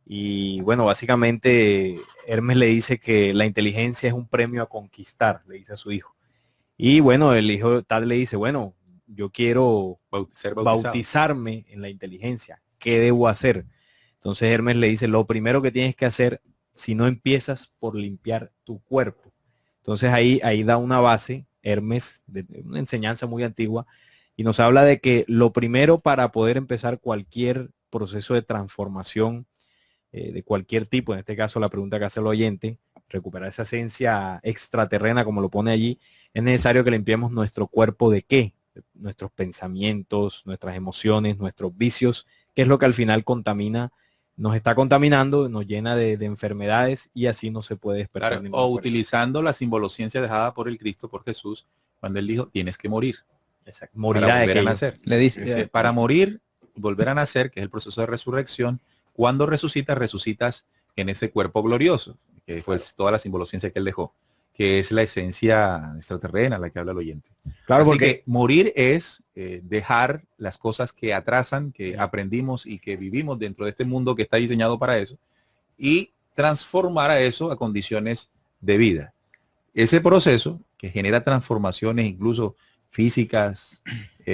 y bueno, básicamente Hermes le dice que la inteligencia es un premio a conquistar, le dice a su hijo. Y bueno, el hijo tal le dice, bueno, yo quiero Ser bautizado. bautizarme en la inteligencia. ¿Qué debo hacer? Entonces Hermes le dice, lo primero que tienes que hacer, si no empiezas por limpiar tu cuerpo. Entonces ahí da una base, Hermes, de una enseñanza muy antigua, y nos habla de que lo primero para poder empezar cualquier proceso de transformación de cualquier tipo, en este caso la pregunta que hace el oyente, recuperar esa esencia extraterrena como lo pone allí, es necesario que limpiemos nuestro cuerpo de qué, nuestros pensamientos, nuestras emociones, nuestros vicios, que es lo que al final contamina, nos está contaminando, nos llena de enfermedades, y así no se puede despertar Claro, ninguna o fuerza. utilizando la simbolociencia dejada por el Cristo, por Jesús, cuando él dijo, tienes que morir. Exacto. Para Morirá de volver a que nacer. Le dice, Dice, para morir, volver a nacer, que es el proceso de resurrección. Cuando resucitas en ese cuerpo glorioso, que fue toda la simbolociencia que él dejó, que es la esencia extraterrena, la que habla el oyente. claro, Así porque que morir es dejar las cosas que atrasan, que aprendimos y que vivimos dentro de este mundo que está diseñado para eso, y transformar a eso a condiciones de vida. Ese proceso que genera transformaciones incluso físicas,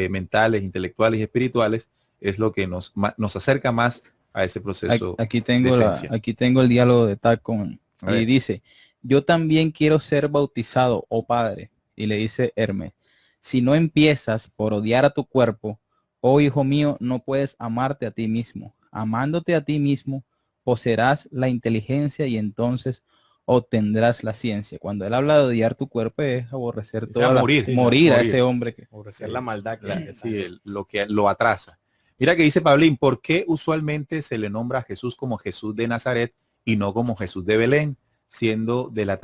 mentales, intelectuales y espirituales, es lo que nos acerca más a ese proceso. Aquí de tengo, esencia. aquí tengo el diálogo de Tad con, A ver. y dice, yo también quiero ser bautizado, oh Padre. Y le dice Hermes, si no empiezas por odiar a tu cuerpo, oh hijo mío, no puedes amarte a ti mismo. Amándote a ti mismo, poseerás la inteligencia y entonces obtendrás la ciencia. Cuando él habla de odiar tu cuerpo es aborrecer sea, toda morir. morir a Morir. ese hombre que Aborrecer la maldad que Lo que lo atrasa. Mira que dice Pablín, ¿por qué usualmente se le nombra a Jesús como Jesús de Nazaret y no como Jesús de Belén, siendo que la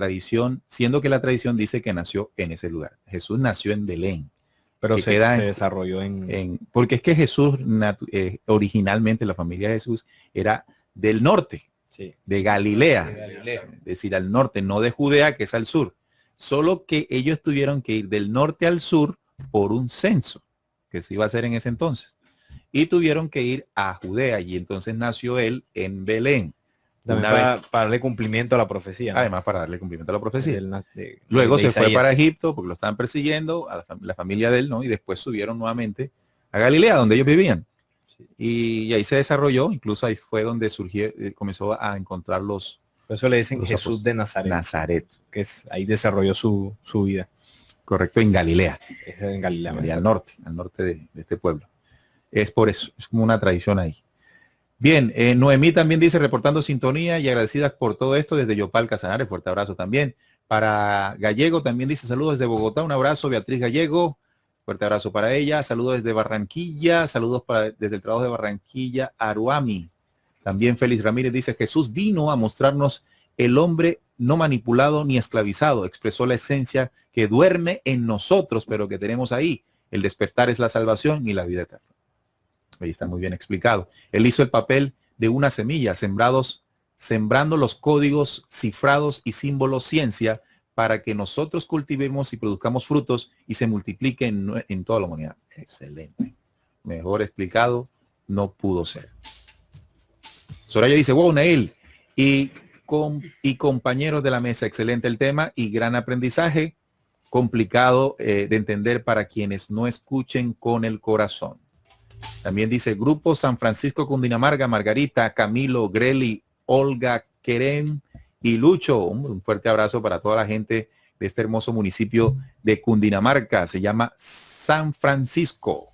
tradición dice que nació en ese lugar? Jesús nació en Belén. pero que se queda desarrolló porque es que Jesús, originalmente la familia de Jesús era del norte, sí. de Galilea, es decir, al norte, no de Judea, que es al sur. Solo que ellos tuvieron que ir del norte al sur por un censo que se iba a hacer en ese entonces. Y tuvieron que ir a Judea y entonces nació él en Belén. También para darle cumplimiento a la profecía, ¿no? Además, para darle cumplimiento a la profecía. De Luego se fue Isaías. para Egipto porque lo estaban persiguiendo, a la familia de él, ¿no? Y después subieron nuevamente a Galilea, donde ellos vivían. Y ahí se desarrolló, incluso ahí fue donde surgió, comenzó a encontrar los Por eso le dicen los Jesús de Nazaret, Nazaret. que es ahí desarrolló su vida. Correcto, en Galilea, Es en Galilea. al norte de este pueblo. Es por eso, es como una tradición ahí. Bien, Noemí también dice, reportando sintonía y agradecidas por todo esto desde Yopal, Casanares. Fuerte abrazo también. Para Gallego también dice, saludos desde Bogotá, un abrazo, Beatriz Gallego. Fuerte abrazo para ella. Saludos desde Barranquilla, saludos desde el trabajo de Barranquilla, Aruami. También Félix Ramírez dice, Jesús vino a mostrarnos el hombre no manipulado ni esclavizado. Expresó la esencia que duerme en nosotros, pero que tenemos ahí. El despertar es la salvación y la vida eterna. Ahí está muy bien explicado. Él hizo el papel de una semilla, sembrando los códigos cifrados y símbolos ciencia para que nosotros cultivemos y produzcamos frutos y se multiplique en toda la humanidad. Excelente. Mejor explicado no pudo ser. Soraya dice, wow, Neil. Y compañeros de la mesa, excelente el tema y gran aprendizaje. Complicado de entender para quienes no escuchen con el corazón. También dice Grupo San Francisco Cundinamarca, Margarita, Camilo, Greli, Olga, Querem y Lucho. Un fuerte abrazo para toda la gente de este hermoso municipio de Cundinamarca. Se llama San Francisco.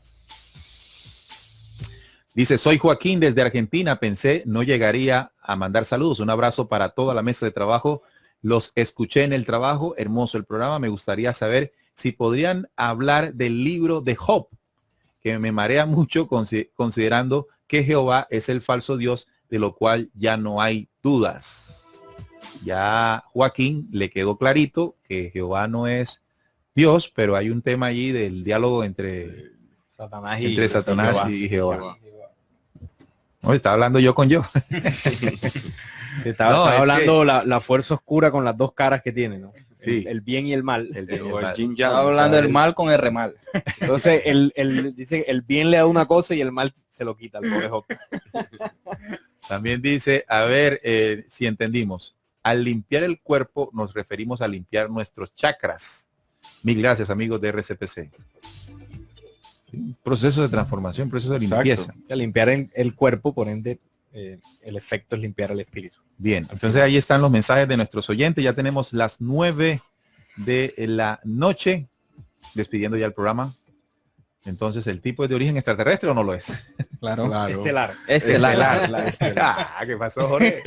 Dice, soy Joaquín desde Argentina. Pensé no llegaría a mandar saludos. Un abrazo para toda la mesa de trabajo. Los escuché en el trabajo. Hermoso el programa. Me gustaría saber si podrían hablar del libro de Job, que me marea mucho considerando que Jehová es el falso Dios, de lo cual ya no hay dudas. Ya Joaquín le quedó clarito que Jehová no es Dios, pero hay un tema allí del diálogo entre Satanás y Jehová. No, estaba hablando yo con yo. Estaba hablando la fuerza oscura con las dos caras que tiene, ¿no? Sí. El bien y el mal. estaba hablando del mal con R mal. Entonces, dice, el bien le da una cosa y el mal se lo quita al pobre Job. También dice, a ver si entendimos. Al limpiar el cuerpo nos referimos a limpiar nuestros chakras. Mil gracias, amigos de RCPC. Sí, proceso de transformación, proceso de limpieza. O sea, limpiar el cuerpo, por ende, el efecto es limpiar el espíritu. Bien, entonces ahí están los mensajes de nuestros oyentes. Ya tenemos las 9 de la noche, despidiendo ya el programa. Entonces, ¿el tipo es de origen extraterrestre o no lo es? Claro. Estelar. Ah, ¿qué pasó, Jorge?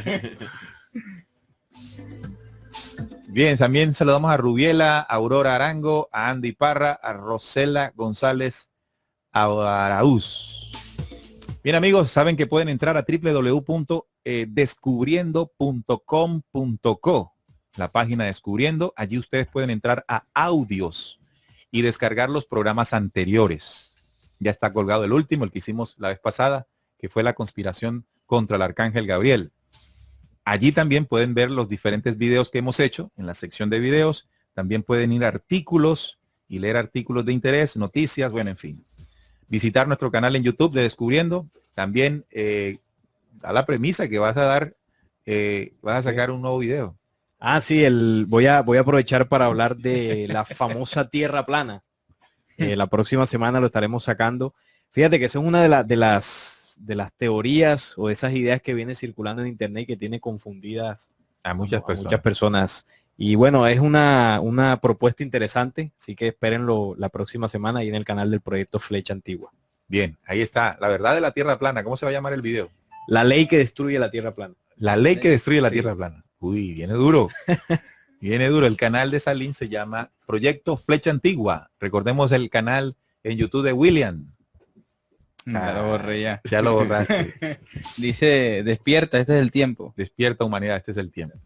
Bien, también saludamos a Rubiela, a Aurora Arango, a Andy Parra, a Rosela González, a Araúz. Bien, amigos, saben que pueden entrar a www.descubriendo.com.co, la página Descubriendo. Allí ustedes pueden entrar a audios y descargar los programas anteriores. Ya está colgado el último, el que hicimos la vez pasada, que fue la conspiración contra el Arcángel Gabriel. Allí también pueden ver los diferentes videos que hemos hecho en la sección de videos. También pueden ir a artículos y leer artículos de interés, noticias, bueno, en fin. Visitar nuestro canal en YouTube de Descubriendo. También da la premisa que vas a sacar un nuevo video. Ah, sí, voy a aprovechar para hablar de la famosa tierra plana. La próxima semana lo estaremos sacando. Fíjate que esa es una de las teorías o de esas ideas que viene circulando en internet y que tiene confundidas A muchas a personas. muchas personas. Y bueno, es una propuesta interesante, así que espérenlo la próxima semana ahí en el canal del proyecto Flecha Antigua. Bien, ahí está. La verdad de la tierra plana. ¿Cómo se va a llamar el video? La ley que destruye la tierra plana. La ley que destruye la Sí. tierra plana. Uy, viene duro. Viene duro. El canal de Salín se llama Proyecto Flecha Antigua. Recordemos el canal en YouTube de William. Ya lo borré ya. Ya lo borraste. Dice, despierta, este es el tiempo. Despierta humanidad, este es el tiempo.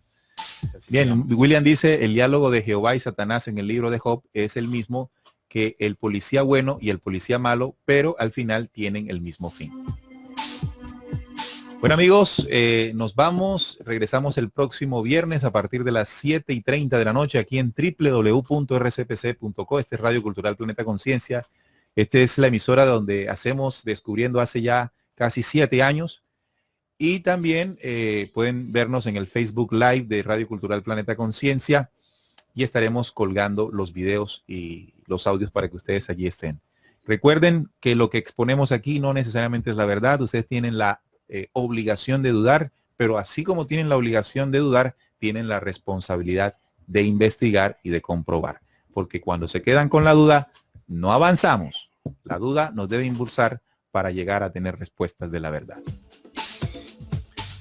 Así se Bien, llama. William dice, el diálogo de Jehová y Satanás en el libro de Job es el mismo que el policía bueno y el policía malo, pero al final tienen el mismo fin. Bueno amigos, nos vamos, regresamos el próximo viernes a partir de las 7:30 de la noche aquí en www.rcpc.co. Este es Radio Cultural Planeta Conciencia. Esta es la emisora donde hacemos Descubriendo hace ya casi 7 años. Y también pueden vernos en el Facebook Live de Radio Cultural Planeta Conciencia y estaremos colgando los videos y los audios para que ustedes allí estén. Recuerden que lo que exponemos aquí no necesariamente es la verdad. Ustedes tienen la obligación de dudar, pero así como tienen la obligación de dudar, tienen la responsabilidad de investigar y de comprobar. Porque cuando se quedan con la duda, no avanzamos. La duda nos debe impulsar para llegar a tener respuestas de la verdad.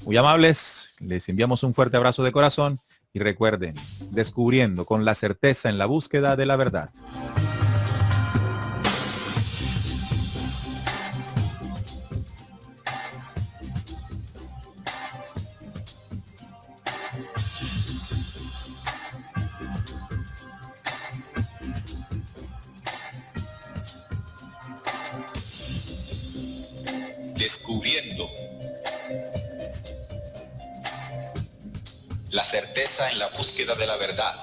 Muy amables, les enviamos un fuerte abrazo de corazón y recuerden, descubriendo con la certeza en la búsqueda de la verdad. Descubriendo la certeza en la búsqueda de la verdad.